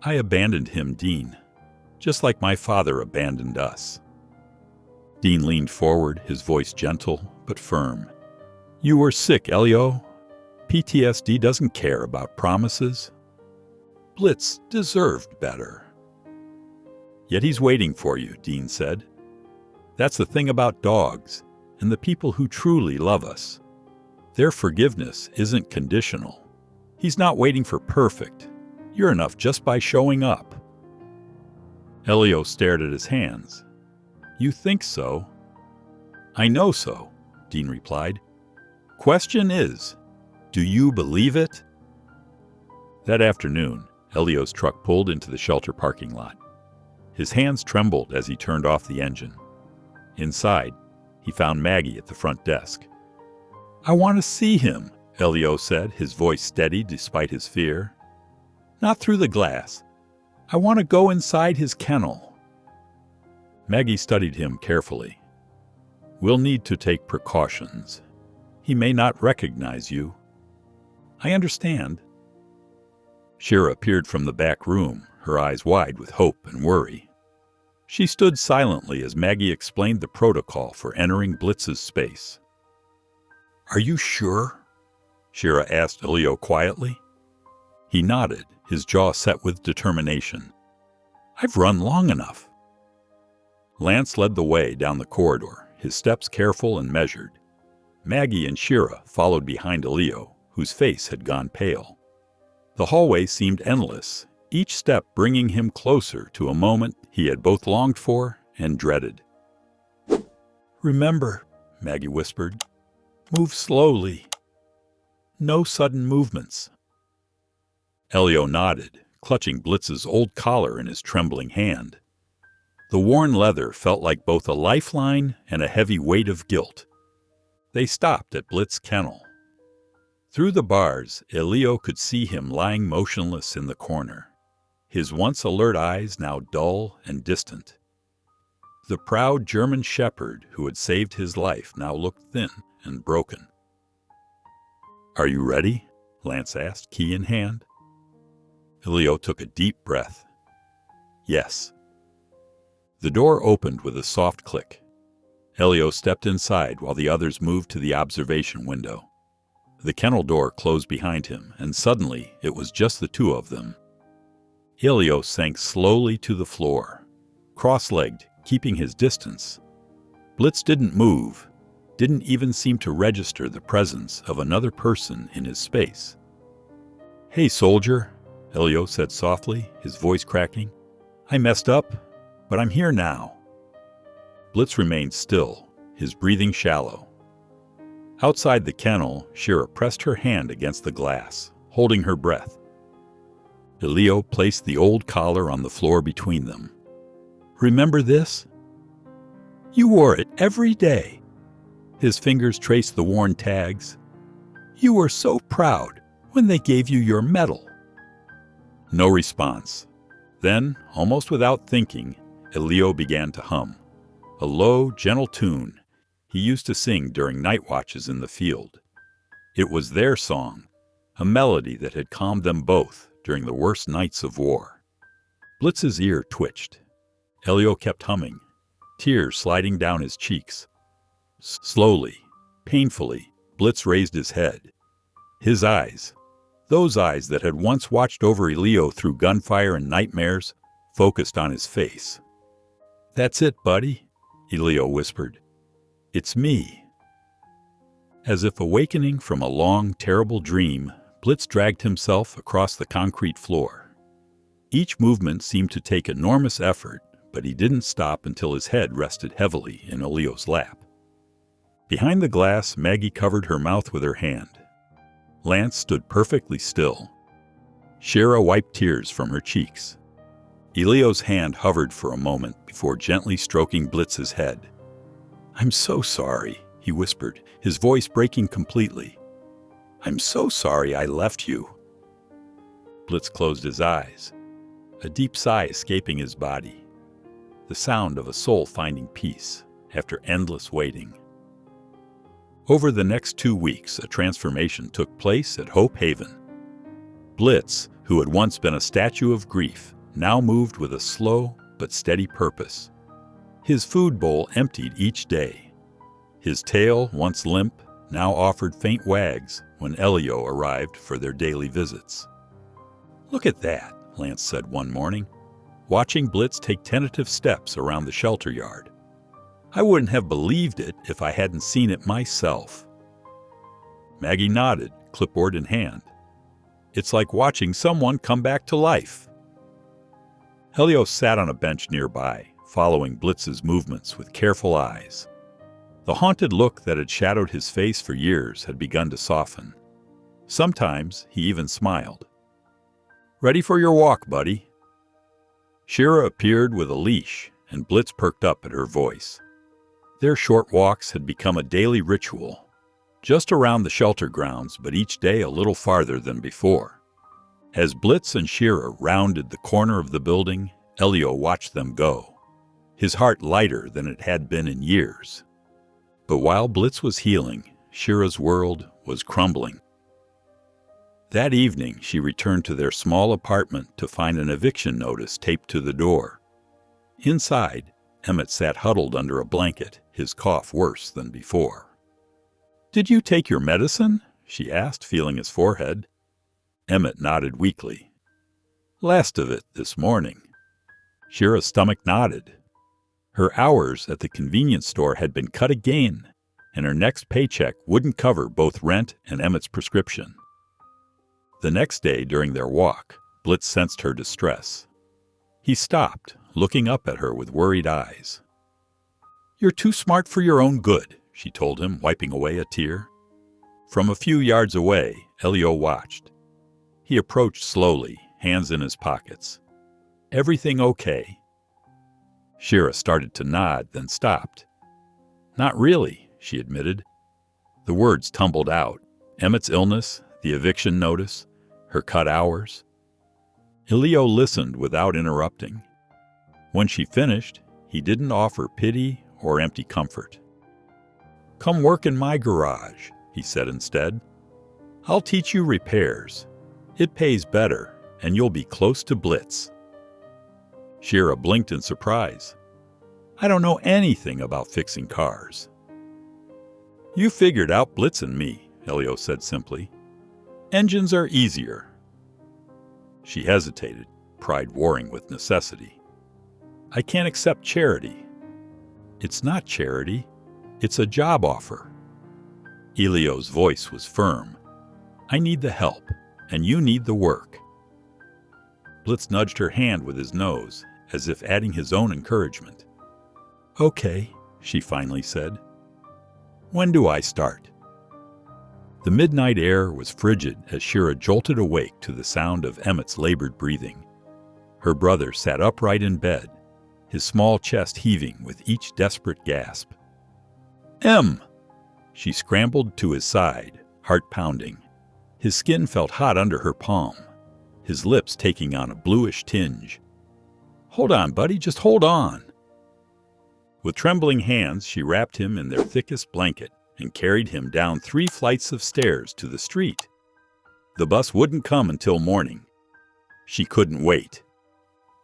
"I abandoned him, Dean, just like my father abandoned us." Dean leaned forward, his voice gentle but firm. "You were sick, Elio. PTSD doesn't care about promises. Blitz deserved better." "Yet he's waiting for you," Dean said. "That's the thing about dogs and the people who truly love us. Their forgiveness isn't conditional. He's not waiting for perfect. You're enough just by showing up." Elio stared at his hands. "You think so?" "I know so," Dean replied. "Question is, do you believe it?" That afternoon, Elio's truck pulled into the shelter parking lot. His hands trembled as he turned off the engine. Inside, he found Maggie at the front desk. "I want to see him," Elio said, his voice steady despite his fear. "Not through the glass. I want to go inside his kennel." Maggie studied him carefully. "We'll need to take precautions. He may not recognize you." "I understand." Shira appeared from the back room, her eyes wide with hope and worry. She stood silently as Maggie explained the protocol for entering Blitz's space. "Are you sure?" Shira asked Elio quietly. He nodded, his jaw set with determination. "I've run long enough." Lance led the way down the corridor, his steps careful and measured. Maggie and Shira followed behind Elio, whose face had gone pale. The hallway seemed endless, each step bringing him closer to a moment he had both longed for and dreaded. "Remember," Maggie whispered, "move slowly. No sudden movements." Elio nodded, clutching Blitz's old collar in his trembling hand. The worn leather felt like both a lifeline and a heavy weight of guilt. They stopped at Blitz's kennel. Through the bars, Elio could see him lying motionless in the corner, his once alert eyes now dull and distant. The proud German shepherd who had saved his life now looked thin and broken. "Are you ready?" Lance asked, key in hand. Elio took a deep breath. Yes. The door opened with a soft click. Elio stepped inside while the others moved to the observation window. The kennel door closed behind him, and suddenly it was just the two of them. Elio sank slowly to the floor, cross-legged, keeping his distance. Blitz didn't move, didn't even seem to register the presence of another person in his space. "Hey, soldier," Elio said softly, his voice cracking. "I messed up, but I'm here now." Blitz remained still, his breathing shallow. Outside the kennel, Shira pressed her hand against the glass, holding her breath. Elio placed the old collar on the floor between them. "Remember this? You wore it every day." His fingers traced the worn tags. "You were so proud when they gave you your medal." No response. Then, almost without thinking, Elio began to hum. A low, gentle tune he used to sing during night watches in the field. It was their song, a melody that had calmed them both during the worst nights of war. Blitz's ear twitched. Elio kept humming, tears sliding down his cheeks. Slowly, painfully, Blitz raised his head. His eyes, those eyes that had once watched over Elio through gunfire and nightmares, focused on his face. "That's it, buddy," Elio whispered. "It's me." As if awakening from a long, terrible dream, Blitz dragged himself across the concrete floor. Each movement seemed to take enormous effort, but he didn't stop until his head rested heavily in Elio's lap. Behind the glass, Maggie covered her mouth with her hand. Lance stood perfectly still. Shira wiped tears from her cheeks. Elio's hand hovered for a moment before gently stroking Blitz's head. "I'm so sorry," he whispered, his voice breaking completely. "I'm so sorry I left you." Blitz closed his eyes, a deep sigh escaping his body, the sound of a soul finding peace after endless waiting. Over the next 2 weeks, a transformation took place at Hope Haven. Blitz, who had once been a statue of grief, now moved with a slow but steady purpose. His food bowl emptied each day. His tail, once limp, now offered faint wags when Elio arrived for their daily visits. "Look at that," Lance said one morning, watching Blitz take tentative steps around the shelter yard. "I wouldn't have believed it if I hadn't seen it myself." Maggie nodded, clipboard in hand. "It's like watching someone come back to life." Elio sat on a bench nearby, following Blitz's movements with careful eyes. The haunted look that had shadowed his face for years had begun to soften. Sometimes he even smiled. "Ready for your walk, buddy?" Shira appeared with a leash, and Blitz perked up at her voice. Their short walks had become a daily ritual, just around the shelter grounds, but each day a little farther than before. As Blitz and Shira rounded the corner of the building, Elio watched them go, his heart lighter than it had been in years. But while Blitz was healing, Shira's world was crumbling. That evening, she returned to their small apartment to find an eviction notice taped to the door. Inside, Emmett sat huddled under a blanket, his cough worse than before. "Did you take your medicine?" she asked, feeling his forehead. Emmett nodded weakly. "Last of it this morning." Shira's stomach nodded. Her hours at the convenience store had been cut again, and her next paycheck wouldn't cover both rent and Emmett's prescription. The next day during their walk, Blitz sensed her distress. He stopped, looking up at her with worried eyes. "You're too smart for your own good," she told him, wiping away a tear. From a few yards away, Elio watched. He approached slowly, hands in his pockets. "Everything okay?" Shira started to nod, then stopped. "Not really," she admitted. The words tumbled out. Emmett's illness, the eviction notice, her cut hours. Elio listened without interrupting. When she finished, he didn't offer pity or empty comfort. "Come work in my garage," he said instead. "I'll teach you repairs. It pays better, and you'll be close to Blitz. Shira blinked in surprise. I don't know anything about fixing cars. You figured out Blitz and me, Elio said simply. Engines are easier. She hesitated, pride warring with necessity. I can't accept charity. It's not charity. It's a job offer. Elio's voice was firm. I need the help, and you need the work. Blitz nudged her hand with his nose, as if adding his own encouragement. Okay, she finally said. When do I start? The midnight air was frigid as Shira jolted awake to the sound of Emmett's labored breathing. Her brother sat upright in bed, his small chest heaving with each desperate gasp. Em! She scrambled to his side, heart pounding. His skin felt hot under her palm, his lips taking on a bluish tinge. Hold on, buddy, just hold on. With trembling hands, she wrapped him in their thickest blanket and carried him down 3 flights of stairs to the street. The bus wouldn't come until morning. She couldn't wait.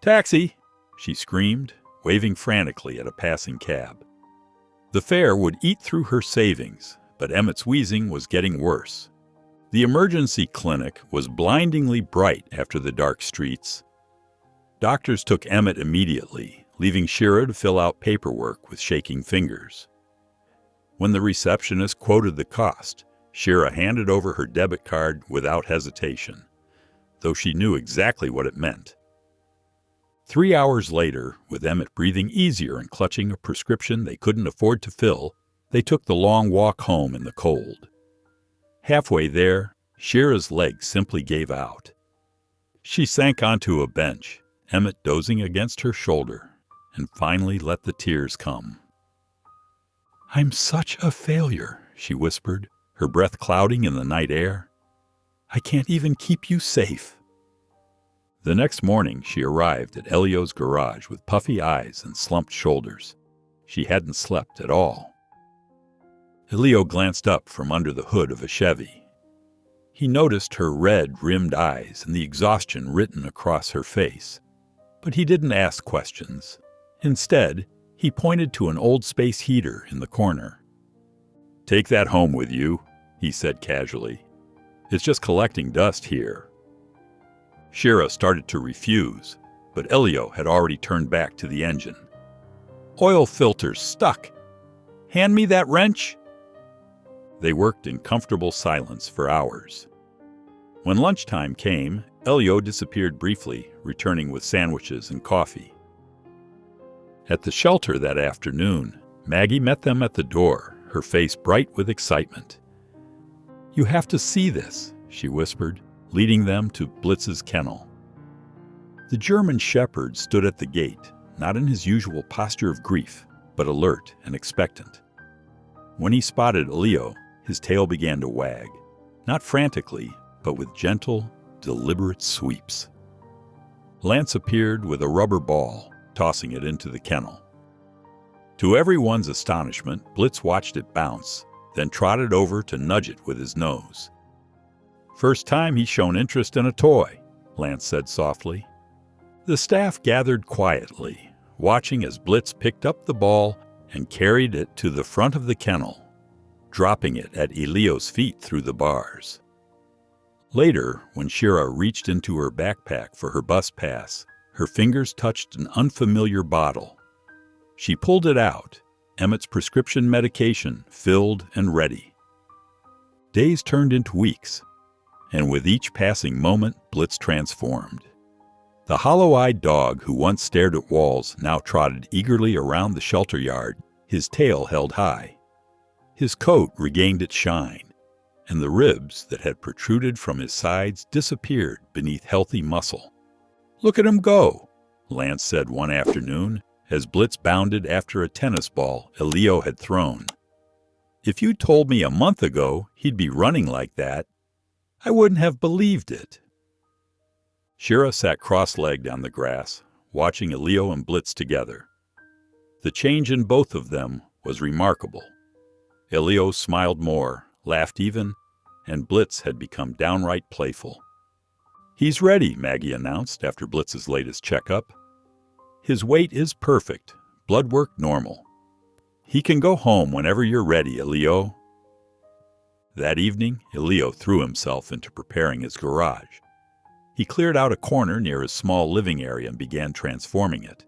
Taxi! She screamed, waving frantically at a passing cab. The fare would eat through her savings, but Emmett's wheezing was getting worse. The emergency clinic was blindingly bright after the dark streets. Doctors took Emmett immediately, leaving Shira to fill out paperwork with shaking fingers. When the receptionist quoted the cost, Shira handed over her debit card without hesitation, though she knew exactly what it meant. 3 hours later, with Emmett breathing easier and clutching a prescription they couldn't afford to fill, they took the long walk home in the cold. Halfway there, Shira's legs simply gave out. She sank onto a bench, Emmett dozing against her shoulder, and finally let the tears come. I'm such a failure, she whispered, her breath clouding in the night air. I can't even keep you safe. The next morning, she arrived at Elio's garage with puffy eyes and slumped shoulders. She hadn't slept at all. Elio glanced up from under the hood of a Chevy. He noticed her red-rimmed eyes and the exhaustion written across her face. But he didn't ask questions. Instead, he pointed to an old space heater in the corner. Take that home with you, he said casually. It's just collecting dust here. Shira started to refuse, but Elio had already turned back to the engine. Oil filter's stuck. Hand me that wrench. They worked in comfortable silence for hours. When lunchtime came, Elio disappeared briefly, returning with sandwiches and coffee. At the shelter that afternoon, Maggie met them at the door, her face bright with excitement. You have to see this, she whispered, leading them to Blitz's kennel. The German shepherd stood at the gate, not in his usual posture of grief, but alert and expectant. When he spotted Elio, his tail began to wag, not frantically, but with gentle, deliberate sweeps. Lance appeared with a rubber ball, tossing it into the kennel. To everyone's astonishment, Blitz watched it bounce, then trotted over to nudge it with his nose. First time he's shown interest in a toy, Lance said softly. The staff gathered quietly, watching as Blitz picked up the ball and carried it to the front of the kennel, dropping it at Elio's feet through the bars. Later, when Shira reached into her backpack for her bus pass, her fingers touched an unfamiliar bottle. She pulled it out, Emmett's prescription medication filled and ready. Days turned into weeks, and with each passing moment, Blitz transformed. The hollow-eyed dog who once stared at walls now trotted eagerly around the shelter yard, his tail held high. His coat regained its shine, and the ribs that had protruded from his sides disappeared beneath healthy muscle. Look at him go, Lance said one afternoon, as Blitz bounded after a tennis ball Elio had thrown. If you'd told me a month ago he'd be running like that, I wouldn't have believed it. Shira sat cross-legged on the grass, watching Elio and Blitz together. The change in both of them was remarkable. Elio smiled more, laughed even, and Blitz had become downright playful. "He's ready," Maggie announced after Blitz's latest checkup. "His weight is perfect, blood work normal. He can go home whenever you're ready, Elio." That evening, Elio threw himself into preparing his garage. He cleared out a corner near his small living area and began transforming it.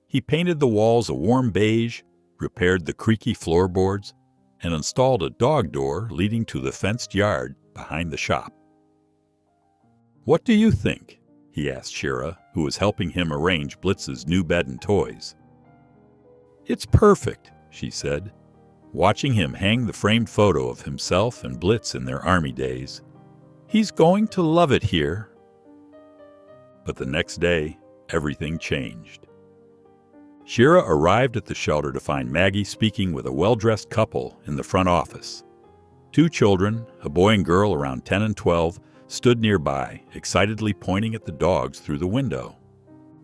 He painted the walls a warm beige, repaired the creaky floorboards, and installed a dog door leading to the fenced yard behind the shop. "What do you think?" he asked Shira, who was helping him arrange Blitz's new bed and toys. "It's perfect," she said, watching him hang the framed photo of himself and Blitz in their army days. "He's going to love it here." But the next day, everything changed. Shira arrived at the shelter to find Maggie speaking with a well-dressed couple in the front office. Two children, a boy and girl around 10 and 12, stood nearby, excitedly pointing at the dogs through the window.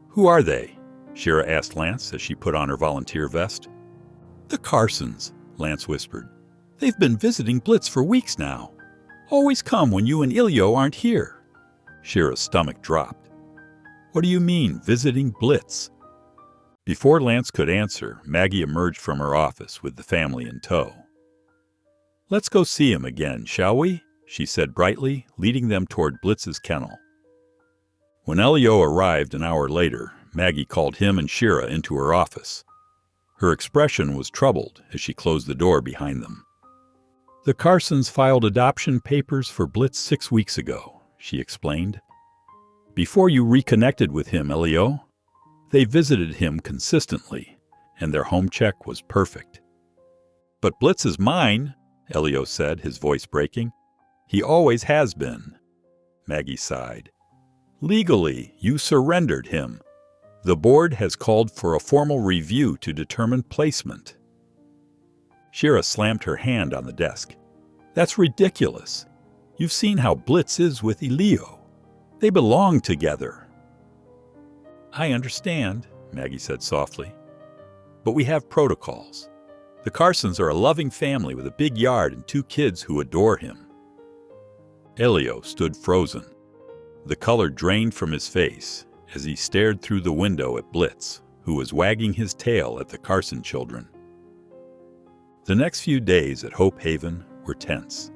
"Who are they?" Shira asked Lance as she put on her volunteer vest. "The Carsons," Lance whispered. "They've been visiting Blitz for weeks now. Always come when you and Ilio aren't here." Shira's stomach dropped. "What do you mean, visiting Blitz?" Before Lance could answer, Maggie emerged from her office with the family in tow. "Let's go see him again, shall we?" she said brightly, leading them toward Blitz's kennel. When Elio arrived an hour later, Maggie called him and Shira into her office. Her expression was troubled as she closed the door behind them. "The Carsons filed adoption papers for Blitz 6 weeks ago," she explained. "Before you reconnected with him, Elio, they visited him consistently, and their home check was perfect." "But Blitz is mine," Elio said, his voice breaking. "He always has been." Maggie sighed. "Legally, you surrendered him. The board has called for a formal review to determine placement." Shira slammed her hand on the desk. "That's ridiculous. You've seen how Blitz is with Elio. They belong together." "I understand," Maggie said softly. "But we have protocols. The Carsons are a loving family with a big yard and 2 kids who adore him." Elio stood frozen. The color drained from his face as he stared through the window at Blitz, who was wagging his tail at the Carson children. The next few days at Hope Haven were tense.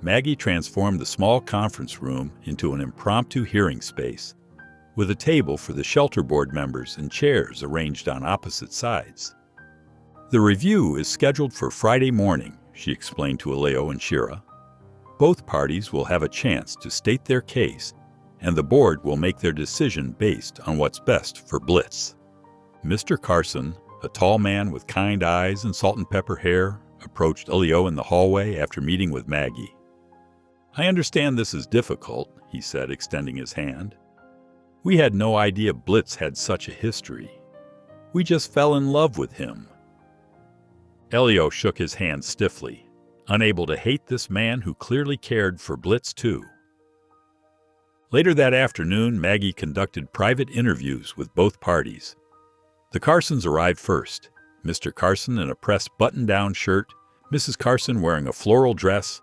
Maggie transformed the small conference room into an impromptu hearing space, with a table for the shelter board members and chairs arranged on opposite sides. "The review is scheduled for Friday morning," she explained to Elio and Shira. "Both parties will have a chance to state their case, and the board will make their decision based on what's best for Blitz." Mr. Carson, a tall man with kind eyes and salt and pepper hair, approached Elio in the hallway after meeting with Maggie. "I understand this is difficult," he said, extending his hand. "We had no idea Blitz had such a history. We just fell in love with him." Elio shook his hand stiffly, unable to hate this man who clearly cared for Blitz too. Later that afternoon, Maggie conducted private interviews with both parties. The Carsons arrived first, Mr. Carson in a pressed button-down shirt, Mrs. Carson wearing a floral dress,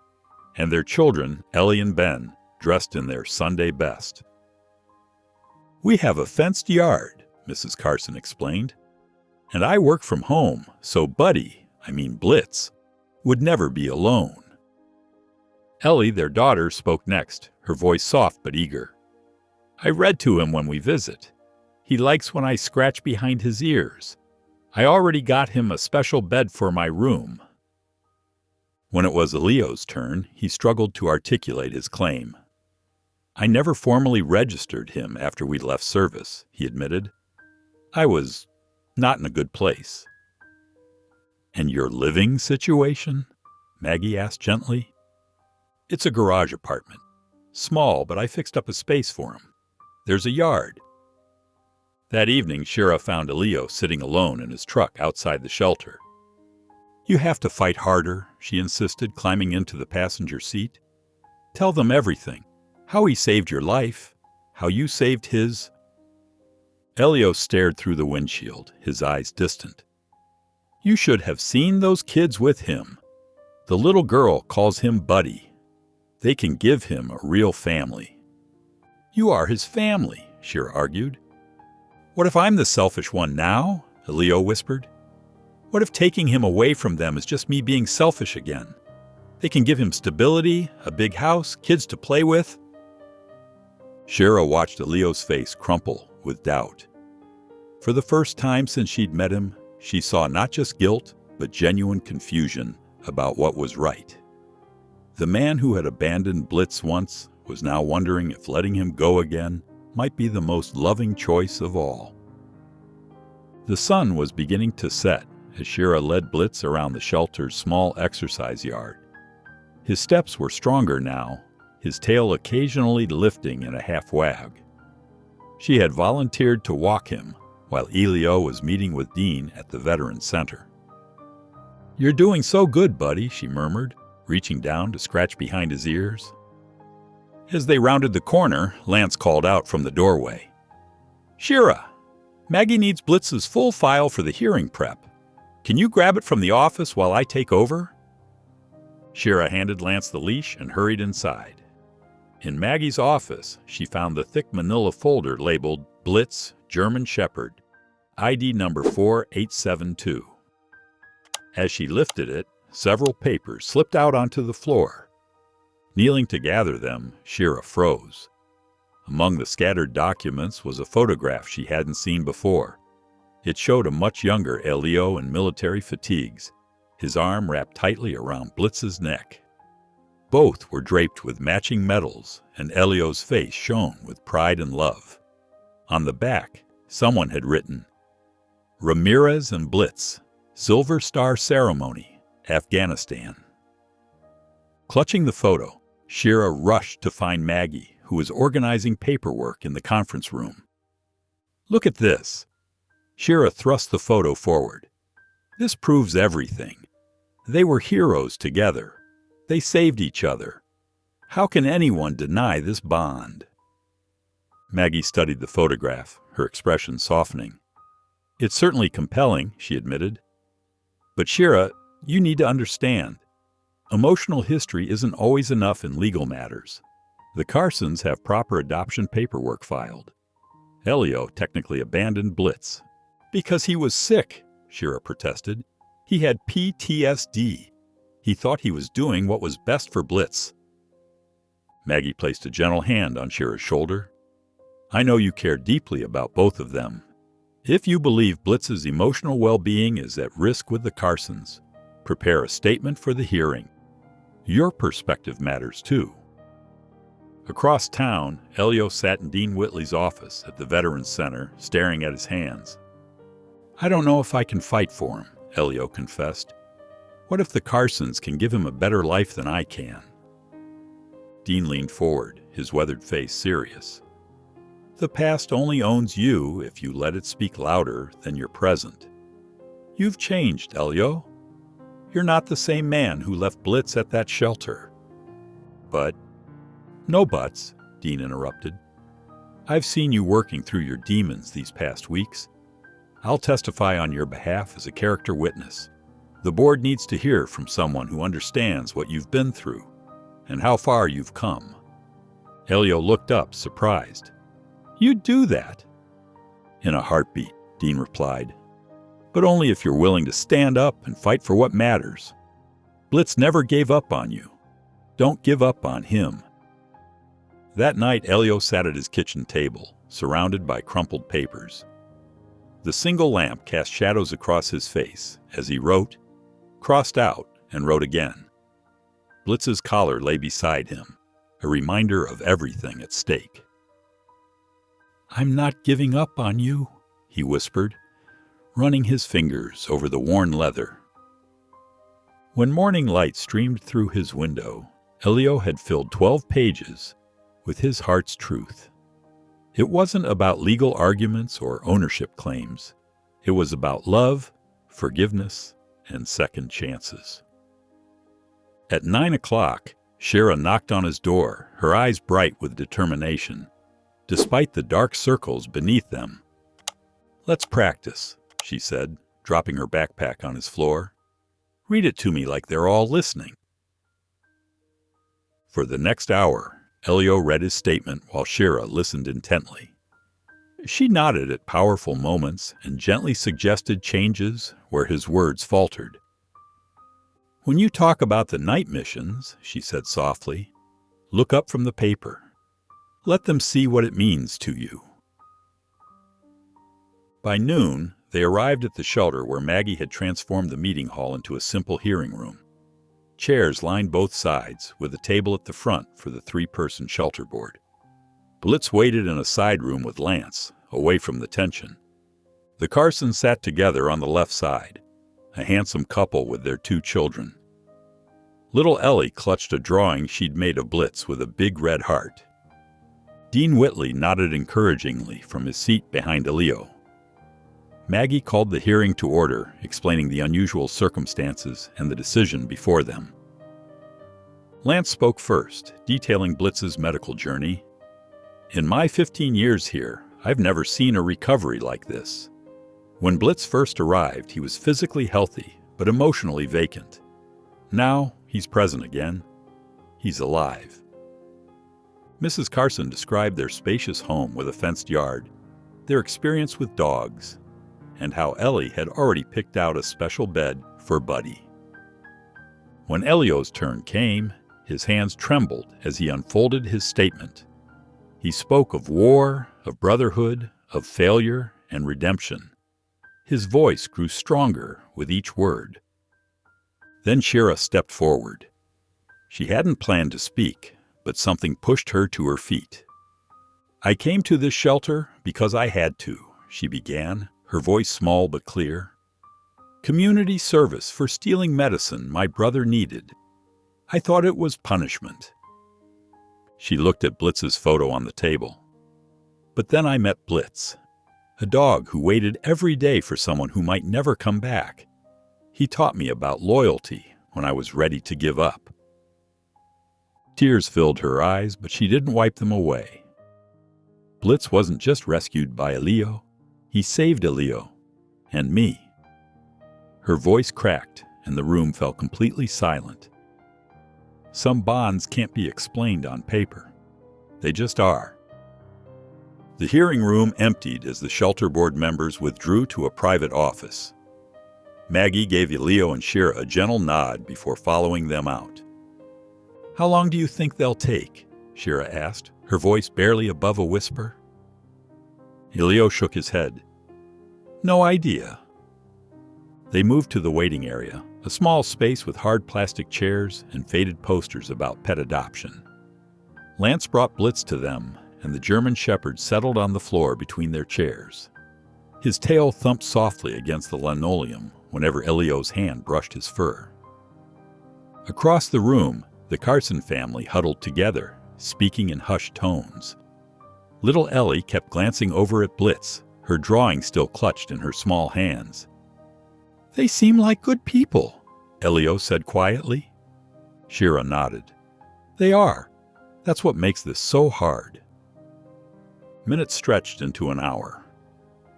and their children, Ellie and Ben, dressed in their Sunday best. "We have a fenced yard," Mrs. Carson explained, "and I work from home, so Blitz, would never be alone." Ellie, their daughter, spoke next, her voice soft but eager. "I read to him when we visit. He likes when I scratch behind his ears. I already got him a special bed for my room." When it was Elio's turn, he struggled to articulate his claim. "I never formally registered him after we left service," he admitted. "I was not in a good place." "And your living situation?" Maggie asked gently. "It's a garage apartment. Small, but I fixed up a space for him. There's a yard." That evening, Shira found Elio sitting alone in his truck outside the shelter. "You have to fight harder," she insisted, climbing into the passenger seat. "Tell them everything. How he saved your life, how you saved his." Elio stared through the windshield, his eyes distant. "You should have seen those kids with him. The little girl calls him Buddy. They can give him a real family." You are his family, Shira argued. What if I'm the selfish one now? Elio whispered. What if taking him away from them is just me being selfish again? They can give him stability, a big house, kids to play with. Shira watched Elio's face crumple with doubt. For the first time since she'd met him, she saw not just guilt, but genuine confusion about what was right. The man who had abandoned Blitz once was now wondering if letting him go again might be the most loving choice of all. The sun was beginning to set as Shira led Blitz around the shelter's small exercise yard. His steps were stronger now, his tail occasionally lifting in a half wag. She had volunteered to walk him while Elio was meeting with Dean at the Veterans Center. "You're doing so good, buddy," she murmured, reaching down to scratch behind his ears. As they rounded the corner, Lance called out from the doorway. "Shira, Maggie needs Blitz's full file for the hearing prep. Can you grab it from the office while I take over?" Shira handed Lance the leash and hurried inside. In Maggie's office, she found the thick manila folder labeled Blitz, German Shepherd, ID number 4872. As she lifted it, several papers slipped out onto the floor. Kneeling to gather them, Shira froze. Among the scattered documents was a photograph she hadn't seen before. It showed a much younger Elio in military fatigues, his arm wrapped tightly around Blitz's neck. Both were draped with matching medals, and Elio's face shone with pride and love. On the back, someone had written, "Ramirez and Blitz, Silver Star Ceremony, Afghanistan." Clutching the photo, Shira rushed to find Maggie, who was organizing paperwork in the conference room. "Look at this." Shira thrust the photo forward. "This proves everything. They were heroes together. They saved each other. How can anyone deny this bond?" Maggie studied the photograph, her expression softening. "It's certainly compelling," she admitted. "But Shira, you need to understand. Emotional history isn't always enough in legal matters. The Carsons have proper adoption paperwork filed. Elio technically abandoned Blitz. Because he was sick," Shira protested. "He had PTSD. He thought he was doing what was best for Blitz." Maggie placed a gentle hand on Shira's shoulder. "I know you care deeply about both of them. If you believe Blitz's emotional well-being is at risk with the Carsons, prepare a statement for the hearing. Your perspective matters too." Across town, Elio sat in Dean Whitley's office at the Veterans Center, staring at his hands. "I don't know if I can fight for him," Elio confessed. "What if the Carsons can give him a better life than I can?" Dean leaned forward, his weathered face serious. "The past only owns you if you let it speak louder than your present. You've changed, Elio. You're not the same man who left Blitz at that shelter." "But—" "No buts," Dean interrupted. "I've seen you working through your demons these past weeks. I'll testify on your behalf as a character witness. The board needs to hear from someone who understands what you've been through and how far you've come." Elio looked up, surprised. "You'd do that?" "In a heartbeat," Dean replied. "But only if you're willing to stand up and fight for what matters. Blitz never gave up on you. Don't give up on him." That night, Elio sat at his kitchen table, surrounded by crumpled papers. The single lamp cast shadows across his face as he wrote, crossed out, and wrote again. Blitz's collar lay beside him, a reminder of everything at stake. "I'm not giving up on you," he whispered, running his fingers over the worn leather. When morning light streamed through his window, Elio had filled 12 pages with his heart's truth. It wasn't about legal arguments or ownership claims. It was about love, forgiveness, and second chances. At 9 o'clock, Shira knocked on his door, her eyes bright with determination, despite the dark circles beneath them. "Let's practice," she said, dropping her backpack on his floor. "Read it to me like they're all listening." For the next hour, Elio read his statement while Shira listened intently. She nodded at powerful moments and gently suggested changes where his words faltered. "When you talk about the night missions," she said softly, "look up from the paper. Let them see what it means to you." By noon, they arrived at the shelter where Maggie had transformed the meeting hall into a simple hearing room. Chairs lined both sides, with a table at the front for the three-person shelter board. Blitz waited in a side room with Lance, away from the tension. The Carsons sat together on the left side, a handsome couple with their 2 children. Little Ellie clutched a drawing she'd made of Blitz with a big red heart. Dean Whitley nodded encouragingly from his seat behind Elio. Maggie called the hearing to order, explaining the unusual circumstances and the decision before them. Lance spoke first, detailing Blitz's medical journey. "In my 15 years here, I've never seen a recovery like this. When Blitz first arrived, he was physically healthy, but emotionally vacant. Now, he's present again. He's alive." Mrs. Carson described their spacious home with a fenced yard, their experience with dogs, and how Ellie had already picked out a special bed for Buddy. When Elio's turn came, his hands trembled as he unfolded his statement. He spoke of war, of brotherhood, of failure and redemption. His voice grew stronger with each word. Then Shira stepped forward. She hadn't planned to speak, but something pushed her to her feet. "I came to this shelter because I had to," she began, her voice small but clear. "Community service for stealing medicine my brother needed. I thought it was punishment." She looked at Blitz's photo on the table. "But then I met Blitz, a dog who waited every day for someone who might never come back. He taught me about loyalty when I was ready to give up." Tears filled her eyes, but she didn't wipe them away. Blitz wasn't just rescued by Elio, he saved Elio, and me. Her voice cracked, and the room fell completely silent. Some bonds can't be explained on paper. They just are. The hearing room emptied as the shelter board members withdrew to a private office. Maggie gave Elio and Shira a gentle nod before following them out. "How long do you think they'll take?" Shira asked, her voice barely above a whisper. Elio shook his head. "No idea." They moved to the waiting area, a small space with hard plastic chairs and faded posters about pet adoption. Lance brought Blitz to them, and the German Shepherd settled on the floor between their chairs. His tail thumped softly against the linoleum whenever Elio's hand brushed his fur. Across the room, the Carson family huddled together, speaking in hushed tones. Little Ellie kept glancing over at Blitz, her drawing still clutched in her small hands. "They seem like good people," Elio said quietly. Shira nodded. "They are. That's what makes this so hard." Minutes stretched into an hour.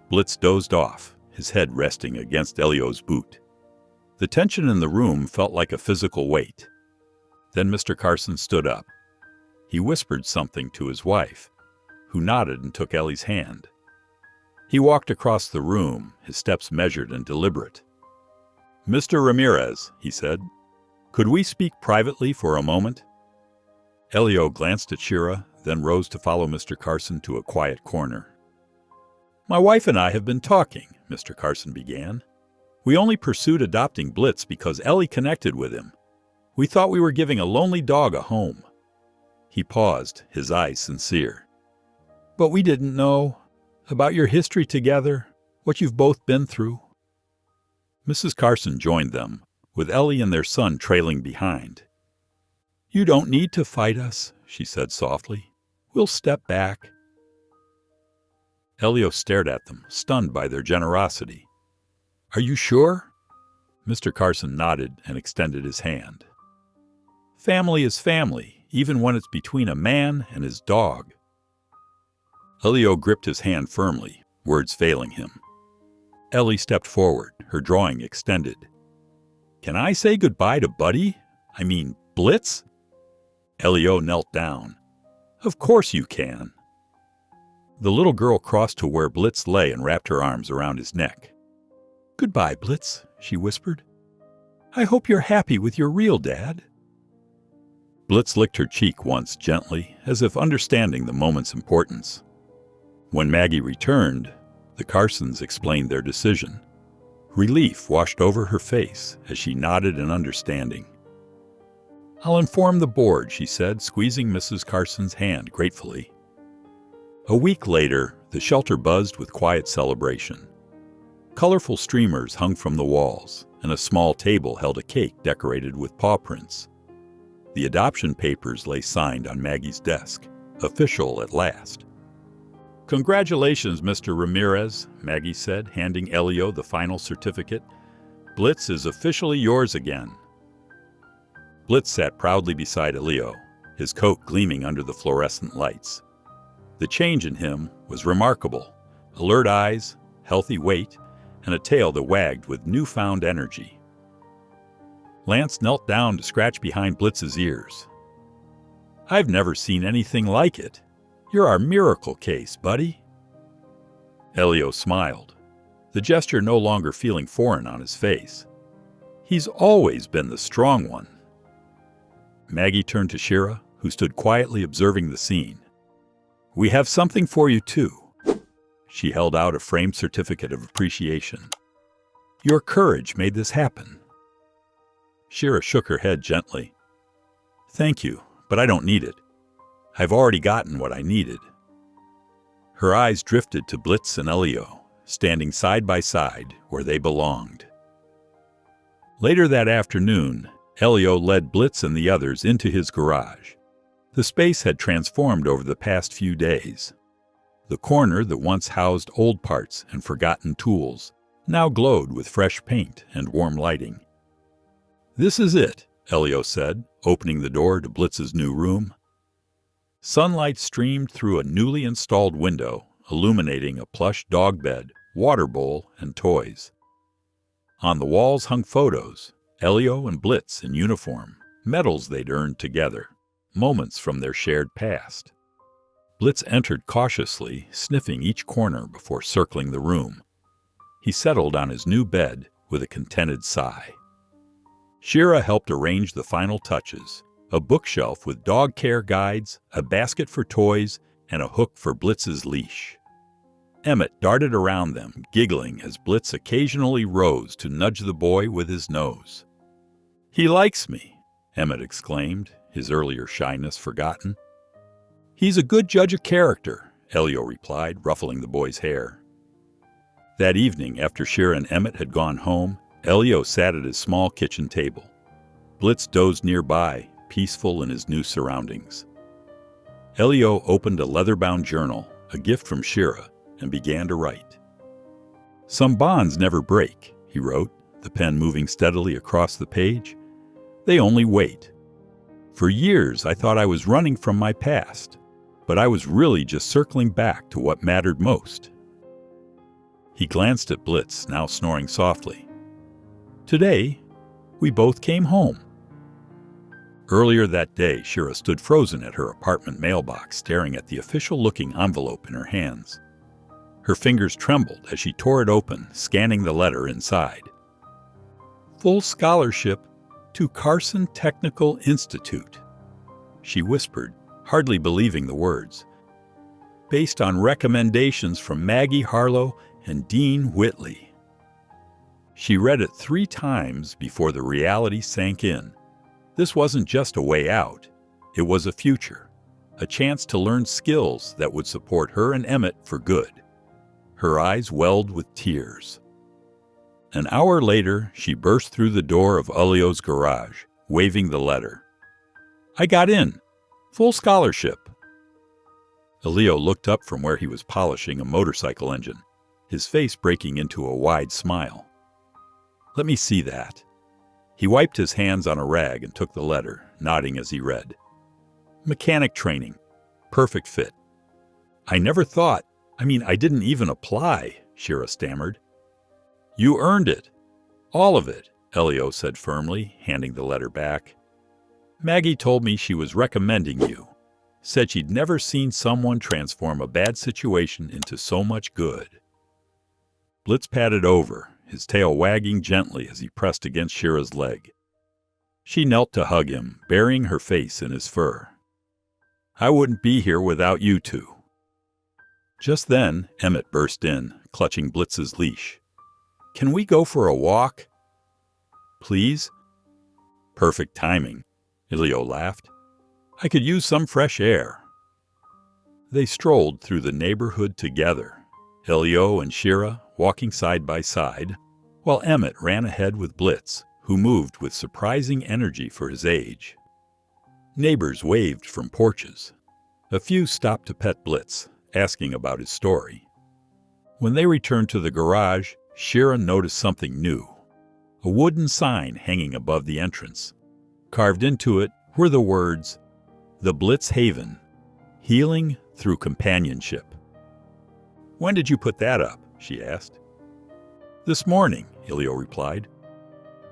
Blitz dozed off, his head resting against Elio's boot. The tension in the room felt like a physical weight. Then Mr. Carson stood up. He whispered something to his wife, who nodded and took Ellie's hand. He walked across the room, his steps measured and deliberate. "Mr. Ramirez," he said, "could we speak privately for a moment?" Elio glanced at Shira, then rose to follow Mr. Carson to a quiet corner. "My wife and I have been talking," Mr. Carson began. "We only pursued adopting Blitz because Ellie connected with him. We thought we were giving a lonely dog a home." He paused, his eyes sincere. "But we didn't know about your history together, what you've both been through." Mrs. Carson joined them, with Ellie and their son trailing behind. "You don't need to fight us," she said softly. "We'll step back." Elio stared at them, stunned by their generosity. "Are you sure?" Mr. Carson nodded and extended his hand. "Family is family, even when it's between a man and his dog." Elio gripped his hand firmly, words failing him. Ellie stepped forward, her drawing extended. "Can I say goodbye to Buddy? I mean, Blitz?" Elio knelt down. Of course you can. The little girl crossed to where Blitz lay and wrapped her arms around his neck. Goodbye, Blitz, she whispered. I hope you're happy with your real dad. Blitz licked her cheek once gently, as if understanding the moment's importance. When Maggie returned, the Carsons explained their decision. Relief washed over her face as she nodded in understanding. I'll inform the board, she said, squeezing Mrs. Carson's hand gratefully. A week later, the shelter buzzed with quiet celebration. Colorful streamers hung from the walls, and a small table held a cake decorated with paw prints. The adoption papers lay signed on Maggie's desk, official at last. Congratulations, Mr. Ramirez, Maggie said, handing Elio the final certificate. Blitz is officially yours again. Blitz sat proudly beside Elio, his coat gleaming under the fluorescent lights. The change in him was remarkable. Alert eyes, healthy weight, and a tail that wagged with newfound energy. Lance knelt down to scratch behind Blitz's ears. I've never seen anything like it. You're our miracle case, buddy. Elio smiled, the gesture no longer feeling foreign on his face. He's always been the strong one. Maggie turned to Shira, who stood quietly observing the scene. We have something for you, too. She held out a framed certificate of appreciation. Your courage made this happen. Shira shook her head gently. Thank you, but I don't need it. I've already gotten what I needed. Her eyes drifted to Blitz and Elio, standing side by side where they belonged. Later that afternoon, Elio led Blitz and the others into his garage. The space had transformed over the past few days. The corner that once housed old parts and forgotten tools now glowed with fresh paint and warm lighting. This is it, Elio said, opening the door to Blitz's new room. Sunlight streamed through a newly installed window, illuminating a plush dog bed, water bowl, and toys. On the walls hung photos, Elio and Blitz in uniform, medals they'd earned together, moments from their shared past. Blitz entered cautiously, sniffing each corner before circling the room. He settled on his new bed with a contented sigh. Shira helped arrange the final touches, a bookshelf with dog care guides, a basket for toys, and a hook for Blitz's leash. Emmett darted around them, giggling as Blitz occasionally rose to nudge the boy with his nose. He likes me, Emmett exclaimed, his earlier shyness forgotten. He's a good judge of character, Elio replied, ruffling the boy's hair. That evening, after Shira and Emmett had gone home, Elio sat at his small kitchen table. Blitz dozed nearby, peaceful in his new surroundings. Elio opened a leather-bound journal, a gift from Shira, and began to write. Some bonds never break, he wrote, the pen moving steadily across the page. They only wait. For years, I thought I was running from my past, but I was really just circling back to what mattered most. He glanced at Blitz, now snoring softly. Today, we both came home. Earlier that day, Shira stood frozen at her apartment mailbox, staring at the official-looking envelope in her hands. Her fingers trembled as she tore it open, scanning the letter inside. Full scholarship to Carson Technical Institute, she whispered, hardly believing the words. Based on recommendations from Maggie Harlow and Dean Whitley. She read it 3 times before the reality sank in. This wasn't just a way out. It was a future, a chance to learn skills that would support her and Emmett for good. Her eyes welled with tears. An hour later, she burst through the door of Elio's garage, waving the letter. I got in. Full scholarship. Elio looked up from where he was polishing a motorcycle engine, his face breaking into a wide smile. Let me see that. He wiped his hands on a rag and took the letter, nodding as he read. Mechanic training. Perfect fit. I didn't even apply, Shira stammered. You earned it. All of it, Elio said firmly, handing the letter back. Maggie told me she was recommending you. said she'd never seen someone transform a bad situation into so much good. Blitz padded over, his tail wagging gently as he pressed against Shira's leg. She knelt to hug him, burying her face in his fur. "I wouldn't be here without you two." Just then, Emmett burst in, clutching Blitz's leash. "Can we go for a walk?" "Please?" "Perfect timing," Elio laughed. "I could use some fresh air." They strolled through the neighborhood together, Elio and Shira walking side by side, while Emmett ran ahead with Blitz, who moved with surprising energy for his age. Neighbors waved from porches. A few stopped to pet Blitz, asking about his story. When they returned to the garage, Shira noticed something new. A wooden sign hanging above the entrance. Carved into it were the words, "The Blitz Haven, healing through companionship." "When did you put that up?" she asked. "This morning," Elio replied.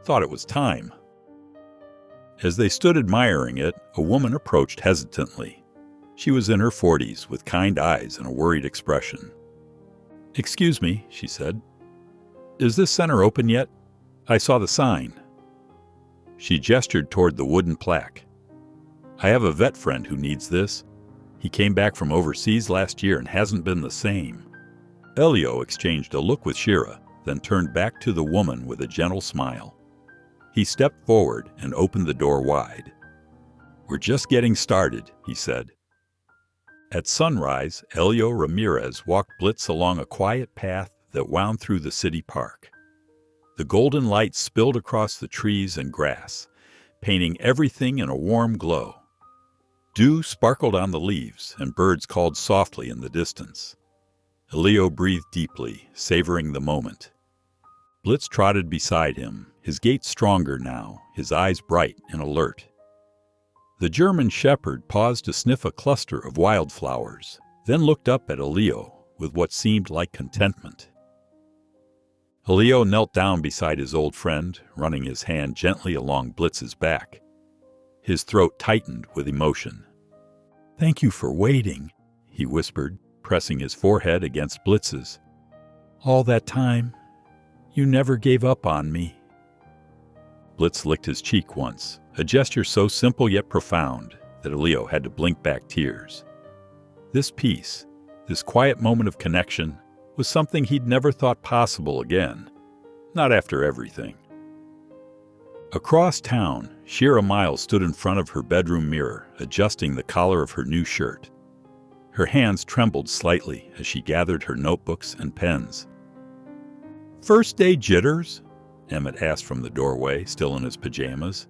"Thought it was time." As they stood admiring it, a woman approached hesitantly. She was in her 40s, with kind eyes and a worried expression. "Excuse me," she said. "Is this center open yet? I saw the sign." She gestured toward the wooden plaque. "I have a vet friend who needs this. He came back from overseas last year and hasn't been the same." Elio exchanged a look with Shira, then turned back to the woman with a gentle smile. He stepped forward and opened the door wide. "We're just getting started," he said. At sunrise, Elio Ramirez walked Blitz along a quiet path that wound through the city park. The golden light spilled across the trees and grass, painting everything in a warm glow. Dew sparkled on the leaves, and birds called softly in the distance. Elio breathed deeply, savoring the moment. Blitz trotted beside him, his gait stronger now, his eyes bright and alert. The German shepherd paused to sniff a cluster of wildflowers, then looked up at Elio with what seemed like contentment. Elio knelt down beside his old friend, running his hand gently along Blitz's back. His throat tightened with emotion. "Thank you for waiting," he whispered, pressing his forehead against Blitz's. "All that time, you never gave up on me." Blitz licked his cheek once, a gesture so simple yet profound that Elio had to blink back tears. This peace, this quiet moment of connection, was something he'd never thought possible again, not after everything. Across town, Shira Miles stood in front of her bedroom mirror, adjusting the collar of her new shirt. Her hands trembled slightly as she gathered her notebooks and pens. "First day jitters?" Emmett asked from the doorway, still in his pajamas.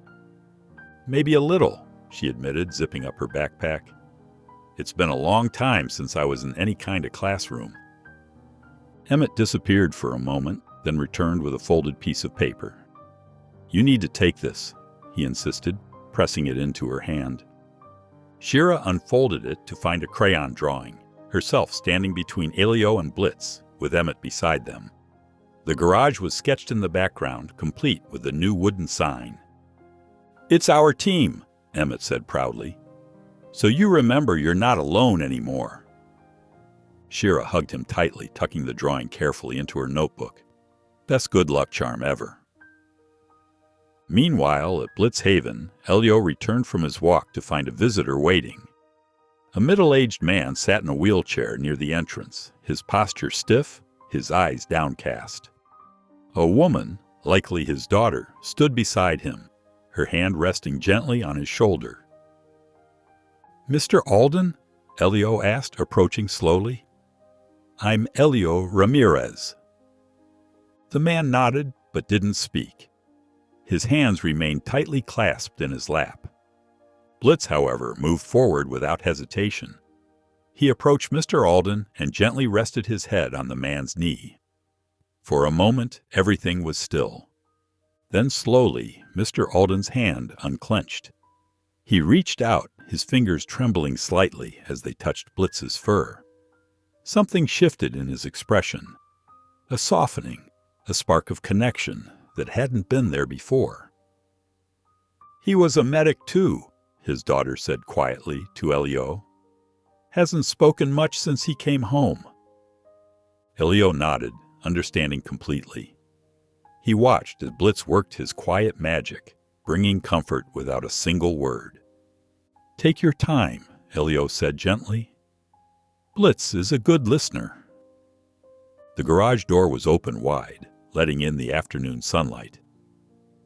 "Maybe a little," she admitted, zipping up her backpack. "It's been a long time since I was in any kind of classroom." Emmett disappeared for a moment, then returned with a folded piece of paper. "You need to take this," he insisted, pressing it into her hand. Shira unfolded it to find a crayon drawing, herself standing between Elio and Blitz, with Emmett beside them. The garage was sketched in the background, complete with the new wooden sign. "It's our team," Emmett said proudly. "So you remember you're not alone anymore." Shira hugged him tightly, tucking the drawing carefully into her notebook. Best good luck charm ever. Meanwhile, at Blitz Haven, Elio returned from his walk to find a visitor waiting. A middle-aged man sat in a wheelchair near the entrance, his posture stiff, his eyes downcast. A woman, likely his daughter, stood beside him, her hand resting gently on his shoulder. "Mr. Alden?" Elio asked, approaching slowly. "I'm Elio Ramirez." The man nodded, but didn't speak. His hands remained tightly clasped in his lap. Blitz, however, moved forward without hesitation. He approached Mr. Alden and gently rested his head on the man's knee. For a moment, everything was still. Then slowly, Mr. Alden's hand unclenched. He reached out, his fingers trembling slightly as they touched Blitz's fur. Something shifted in his expression. A softening, a spark of connection that hadn't been there before. "He was a medic too," his daughter said quietly to Elio, Hasn't spoken much since he came home." Elio nodded, understanding completely. He watched as Blitz worked his quiet magic, bringing comfort without a single word. "Take your time," Elio said gently. "Blitz is a good listener." The garage door was open wide, letting in the afternoon sunlight.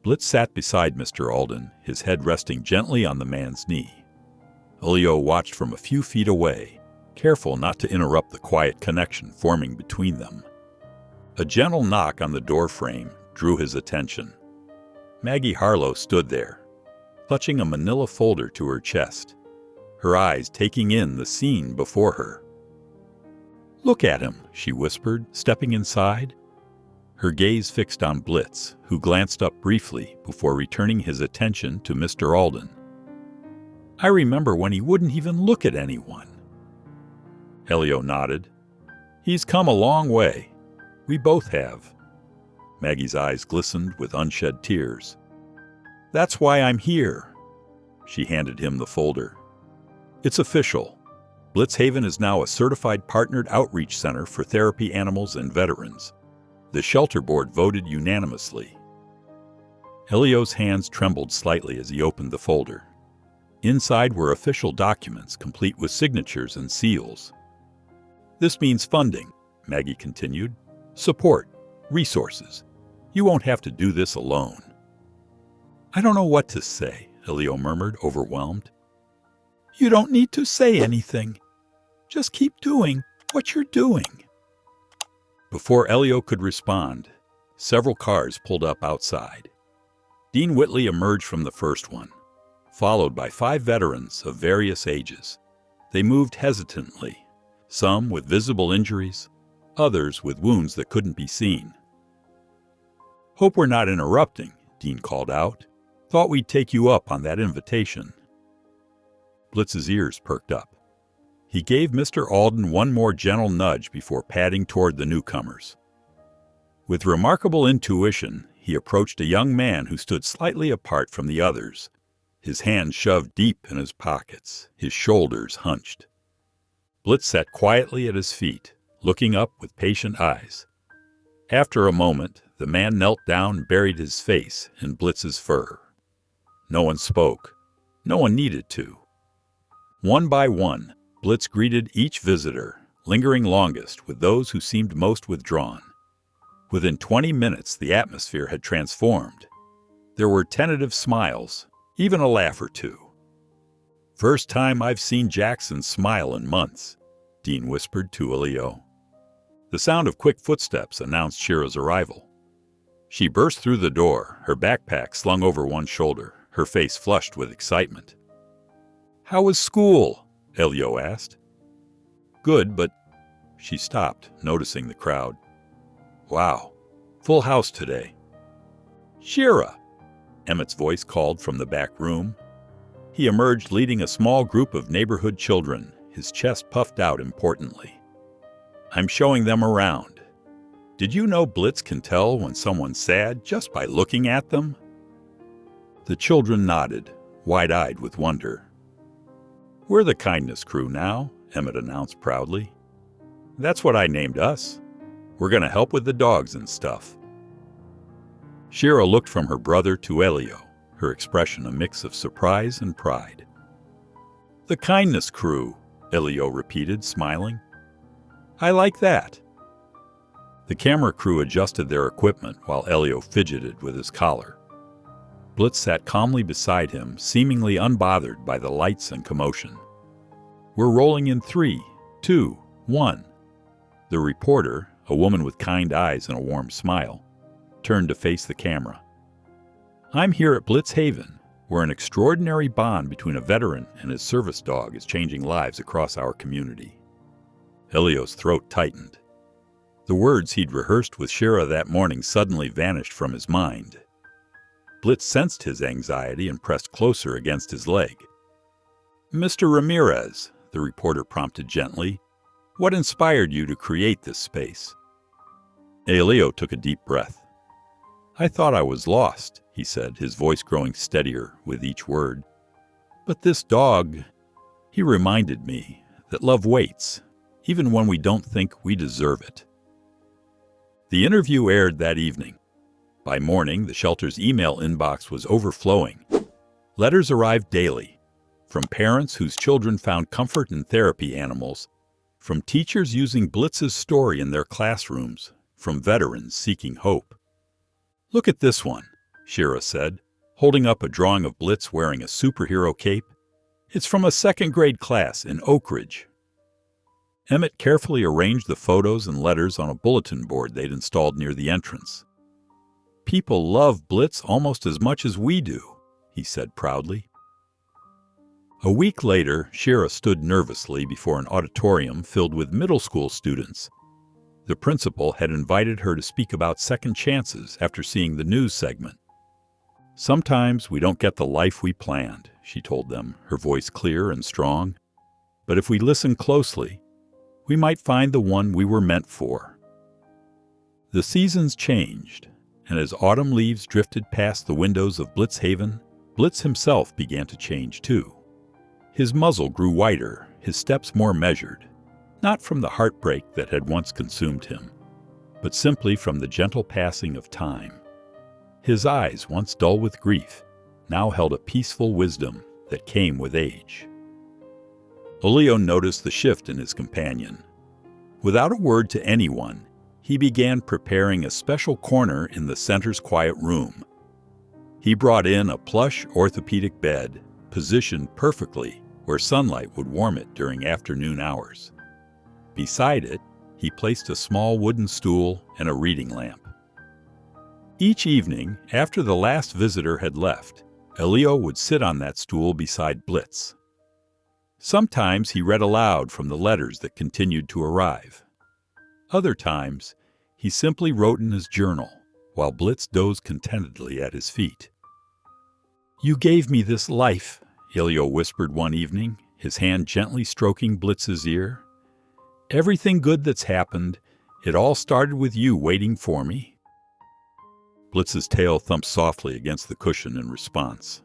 Blitz sat beside Mr. Alden, his head resting gently on the man's knee. Elio watched from a few feet away, careful not to interrupt the quiet connection forming between them. A gentle knock on the door frame drew his attention. Maggie Harlow stood there, clutching a manila folder to her chest, her eyes taking in the scene before her. "Look at him," she whispered, stepping inside. Her gaze fixed on Blitz, who glanced up briefly before returning his attention to Mr. Alden. "I remember when he wouldn't even look at anyone." Elio nodded. "He's come a long way. We both have." Maggie's eyes glistened with unshed tears. "That's why I'm here." She handed him the folder. "It's official. Blitz Haven is now a certified partnered outreach center for therapy animals and veterans. The shelter board voted unanimously." Elio's hands trembled slightly as he opened the folder. Inside were official documents, complete with signatures and seals. "This means funding," Maggie continued. "Support, resources. You won't have to do this alone." "I don't know what to say," Elio murmured, overwhelmed. "You don't need to say anything. Just keep doing what you're doing." Before Elio could respond, several cars pulled up outside. Dean Whitley emerged from the first one, followed by 5 veterans of various ages. They moved hesitantly, some with visible injuries, others with wounds that couldn't be seen. "Hope we're not interrupting," Dean called out. "Thought we'd take you up on that invitation." Blitz's ears perked up. He gave Mr. Alden one more gentle nudge before padding toward the newcomers. With remarkable intuition, he approached a young man who stood slightly apart from the others, his hands shoved deep in his pockets, his shoulders hunched. Blitz sat quietly at his feet, looking up with patient eyes. After a moment, the man knelt down and buried his face in Blitz's fur. No one spoke. No one needed to. One by one, Blitz greeted each visitor, lingering longest with those who seemed most withdrawn. Within 20 minutes, the atmosphere had transformed. There were tentative smiles, even a laugh or two. "First time I've seen Jackson smile in months," Dean whispered to Elio. The sound of quick footsteps announced Shira's arrival. She burst through the door, her backpack slung over one shoulder, her face flushed with excitement. "How was school?" Elio asked. "Good, but—" She stopped, noticing the crowd. "Wow, full house today." "Shira!" Emmett's voice called from the back room. He emerged leading a small group of neighborhood children, his chest puffed out importantly. "I'm showing them around. Did you know Blitz can tell when someone's sad just by looking at them?" The children nodded, wide-eyed with wonder. "We're the kindness crew now," Emmett announced proudly. "That's what I named us. We're going to help with the dogs and stuff." Shira looked from her brother to Elio, her expression a mix of surprise and pride. "The kindness crew," Elio repeated, smiling. "I like that." The camera crew adjusted their equipment while Elio fidgeted with his collar. Blitz sat calmly beside him, seemingly unbothered by the lights and commotion. "We're rolling in 3, 2, 1. The reporter, a woman with kind eyes and a warm smile, turned to face the camera. "I'm here at Blitz Haven, where an extraordinary bond between a veteran and his service dog is changing lives across our community." Elio's throat tightened. The words he'd rehearsed with Shira that morning suddenly vanished from his mind. Blitz sensed his anxiety and pressed closer against his leg. "Mr. Ramirez," the reporter prompted gently, "what inspired you to create this space?" Elio took a deep breath. "I thought I was lost," he said, his voice growing steadier with each word. "But this dog, he reminded me that love waits, even when we don't think we deserve it. The interview aired that evening. By morning, the shelter's email inbox was overflowing. Letters arrived daily, from parents whose children found comfort in therapy animals, from teachers using Blitz's story in their classrooms, from veterans seeking hope. "Look at this one," Shira said, holding up a drawing of Blitz wearing a superhero cape. "It's from a second-grade class in Oak Ridge." Emmett carefully arranged the photos and letters on a bulletin board they'd installed near the entrance. "People love Blitz almost as much as we do," he said proudly. A week later, Shira stood nervously before an auditorium filled with middle school students. The principal had invited her to speak about second chances after seeing the news segment. "Sometimes we don't get the life we planned," she told them, her voice clear and strong. "But if we listen closely, we might find the one we were meant for." The seasons changed, and as autumn leaves drifted past the windows of Blitz Haven, Blitz himself began to change too. His muzzle grew wider, his steps more measured, not from the heartbreak that had once consumed him, but simply from the gentle passing of time. His eyes, once dull with grief, now held a peaceful wisdom that came with age. Elio noticed the shift in his companion. Without a word to anyone, he began preparing a special corner in the center's quiet room. He brought in a plush orthopedic bed, positioned perfectly where sunlight would warm it during afternoon hours. Beside it, he placed a small wooden stool and a reading lamp. Each evening, after the last visitor had left, Elio would sit on that stool beside Blitz. Sometimes he read aloud from the letters that continued to arrive. Other times, he simply wrote in his journal, while Blitz dozed contentedly at his feet. "You gave me this life," Elio whispered one evening, his hand gently stroking Blitz's ear. "Everything good that's happened, it all started with you waiting for me." Blitz's tail thumped softly against the cushion in response.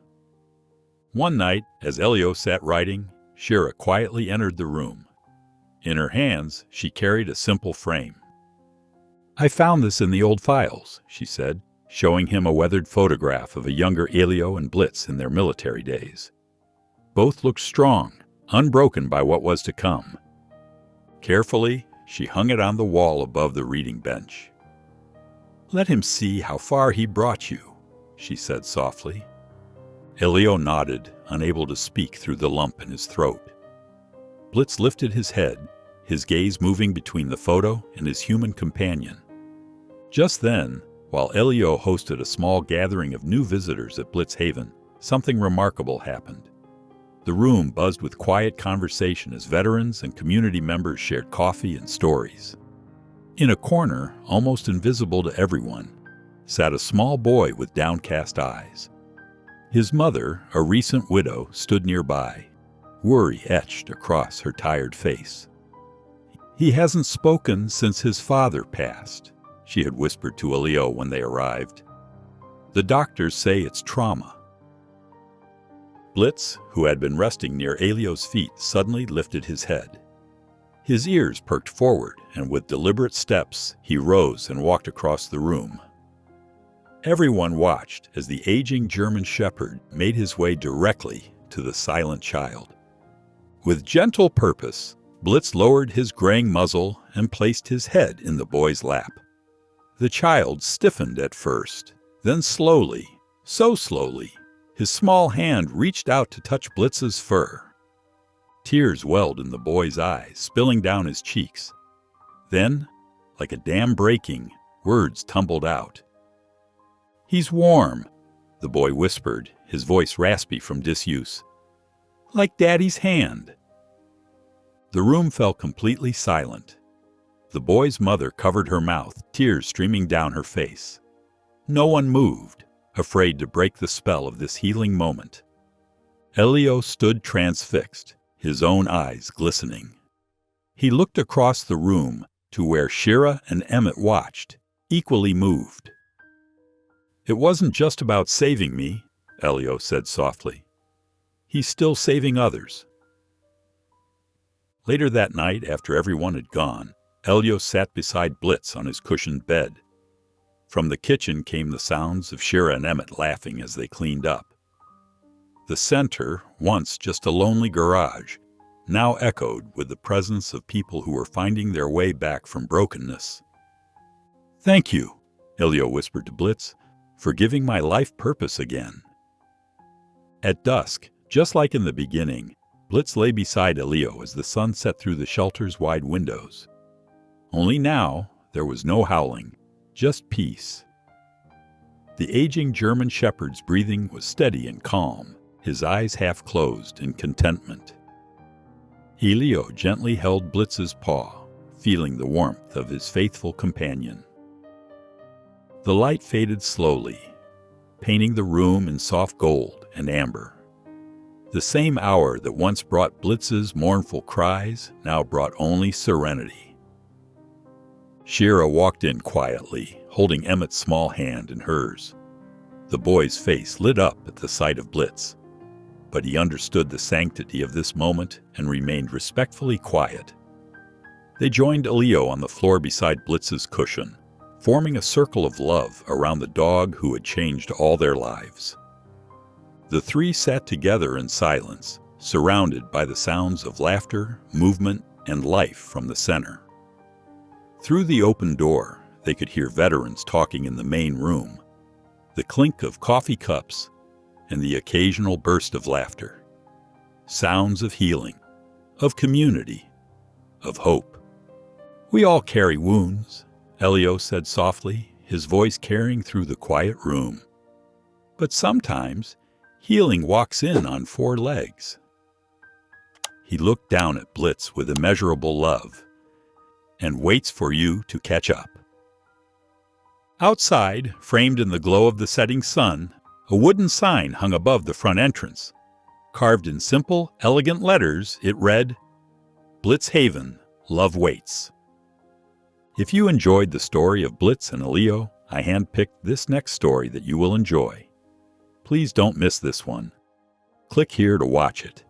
One night, as Elio sat writing, Shira quietly entered the room. In her hands, she carried a simple frame. "I found this in the old files," she said, showing him a weathered photograph of a younger Elio and Blitz in their military days. Both looked strong, unbroken by what was to come. Carefully, she hung it on the wall above the reading bench. "Let him see how far he brought you," she said softly. Elio nodded, unable to speak through the lump in his throat. Blitz lifted his head, his gaze moving between the photo and his human companion. Just then, while Elio hosted a small gathering of new visitors at Blitz Haven, something remarkable happened. The room buzzed with quiet conversation as veterans and community members shared coffee and stories. In a corner, almost invisible to everyone, sat a small boy with downcast eyes. His mother, a recent widow, stood nearby, worry etched across her tired face. "He hasn't spoken since his father passed," she had whispered to Elio when they arrived. "The doctors say it's trauma." Blitz, who had been resting near Elio's feet, suddenly lifted his head. His ears perked forward, and with deliberate steps, he rose and walked across the room. Everyone watched as the aging German shepherd made his way directly to the silent child. With gentle purpose, Blitz lowered his graying muzzle and placed his head in the boy's lap. The child stiffened at first, then slowly, so slowly, his small hand reached out to touch Blitz's fur. Tears welled in the boy's eyes, spilling down his cheeks. Then, like a dam breaking, words tumbled out. "He's warm," the boy whispered, his voice raspy from disuse. "Like Daddy's hand." The room fell completely silent. The boy's mother covered her mouth, tears streaming down her face. No one moved, afraid to break the spell of this healing moment. Elio stood transfixed, his own eyes glistening. He looked across the room to where Shira and Emmett watched, equally moved. "It wasn't just about saving me," Elio said softly. "He's still saving others." Later that night, after everyone had gone, Elio sat beside Blitz on his cushioned bed. From the kitchen came the sounds of Shira and Emmett laughing as they cleaned up. The center, once just a lonely garage, now echoed with the presence of people who were finding their way back from brokenness. "Thank you," Elio whispered to Blitz, "for giving my life purpose again." At dusk, just like in the beginning, Blitz lay beside Elio as the sun set through the shelter's wide windows. Only now, there was no howling, just peace. The aging German shepherd's breathing was steady and calm, his eyes half closed in contentment. Elio gently held Blitz's paw, feeling the warmth of his faithful companion. The light faded slowly, painting the room in soft gold and amber. The same hour that once brought Blitz's mournful cries now brought only serenity. Shira walked in quietly, holding Emmett's small hand in hers. The boy's face lit up at the sight of Blitz, but he understood the sanctity of this moment and remained respectfully quiet. They joined Elio on the floor beside Blitz's cushion, forming a circle of love around the dog who had changed all their lives. The three sat together in silence, surrounded by the sounds of laughter, movement, and life from the center. Through the open door, they could hear veterans talking in the main room, the clink of coffee cups, and the occasional burst of laughter. Sounds of healing, of community, of hope. "We all carry wounds," Elio said softly, his voice carrying through the quiet room. "But sometimes, healing walks in on 4 legs." He looked down at Blitz with immeasurable love, "and waits for you to catch up." Outside, framed in the glow of the setting sun, a wooden sign hung above the front entrance. Carved in simple, elegant letters, it read, "Blitz Haven, Love Waits." If you enjoyed the story of Blitz and Elio, I handpicked this next story that you will enjoy. Please don't miss this one. Click here to watch it.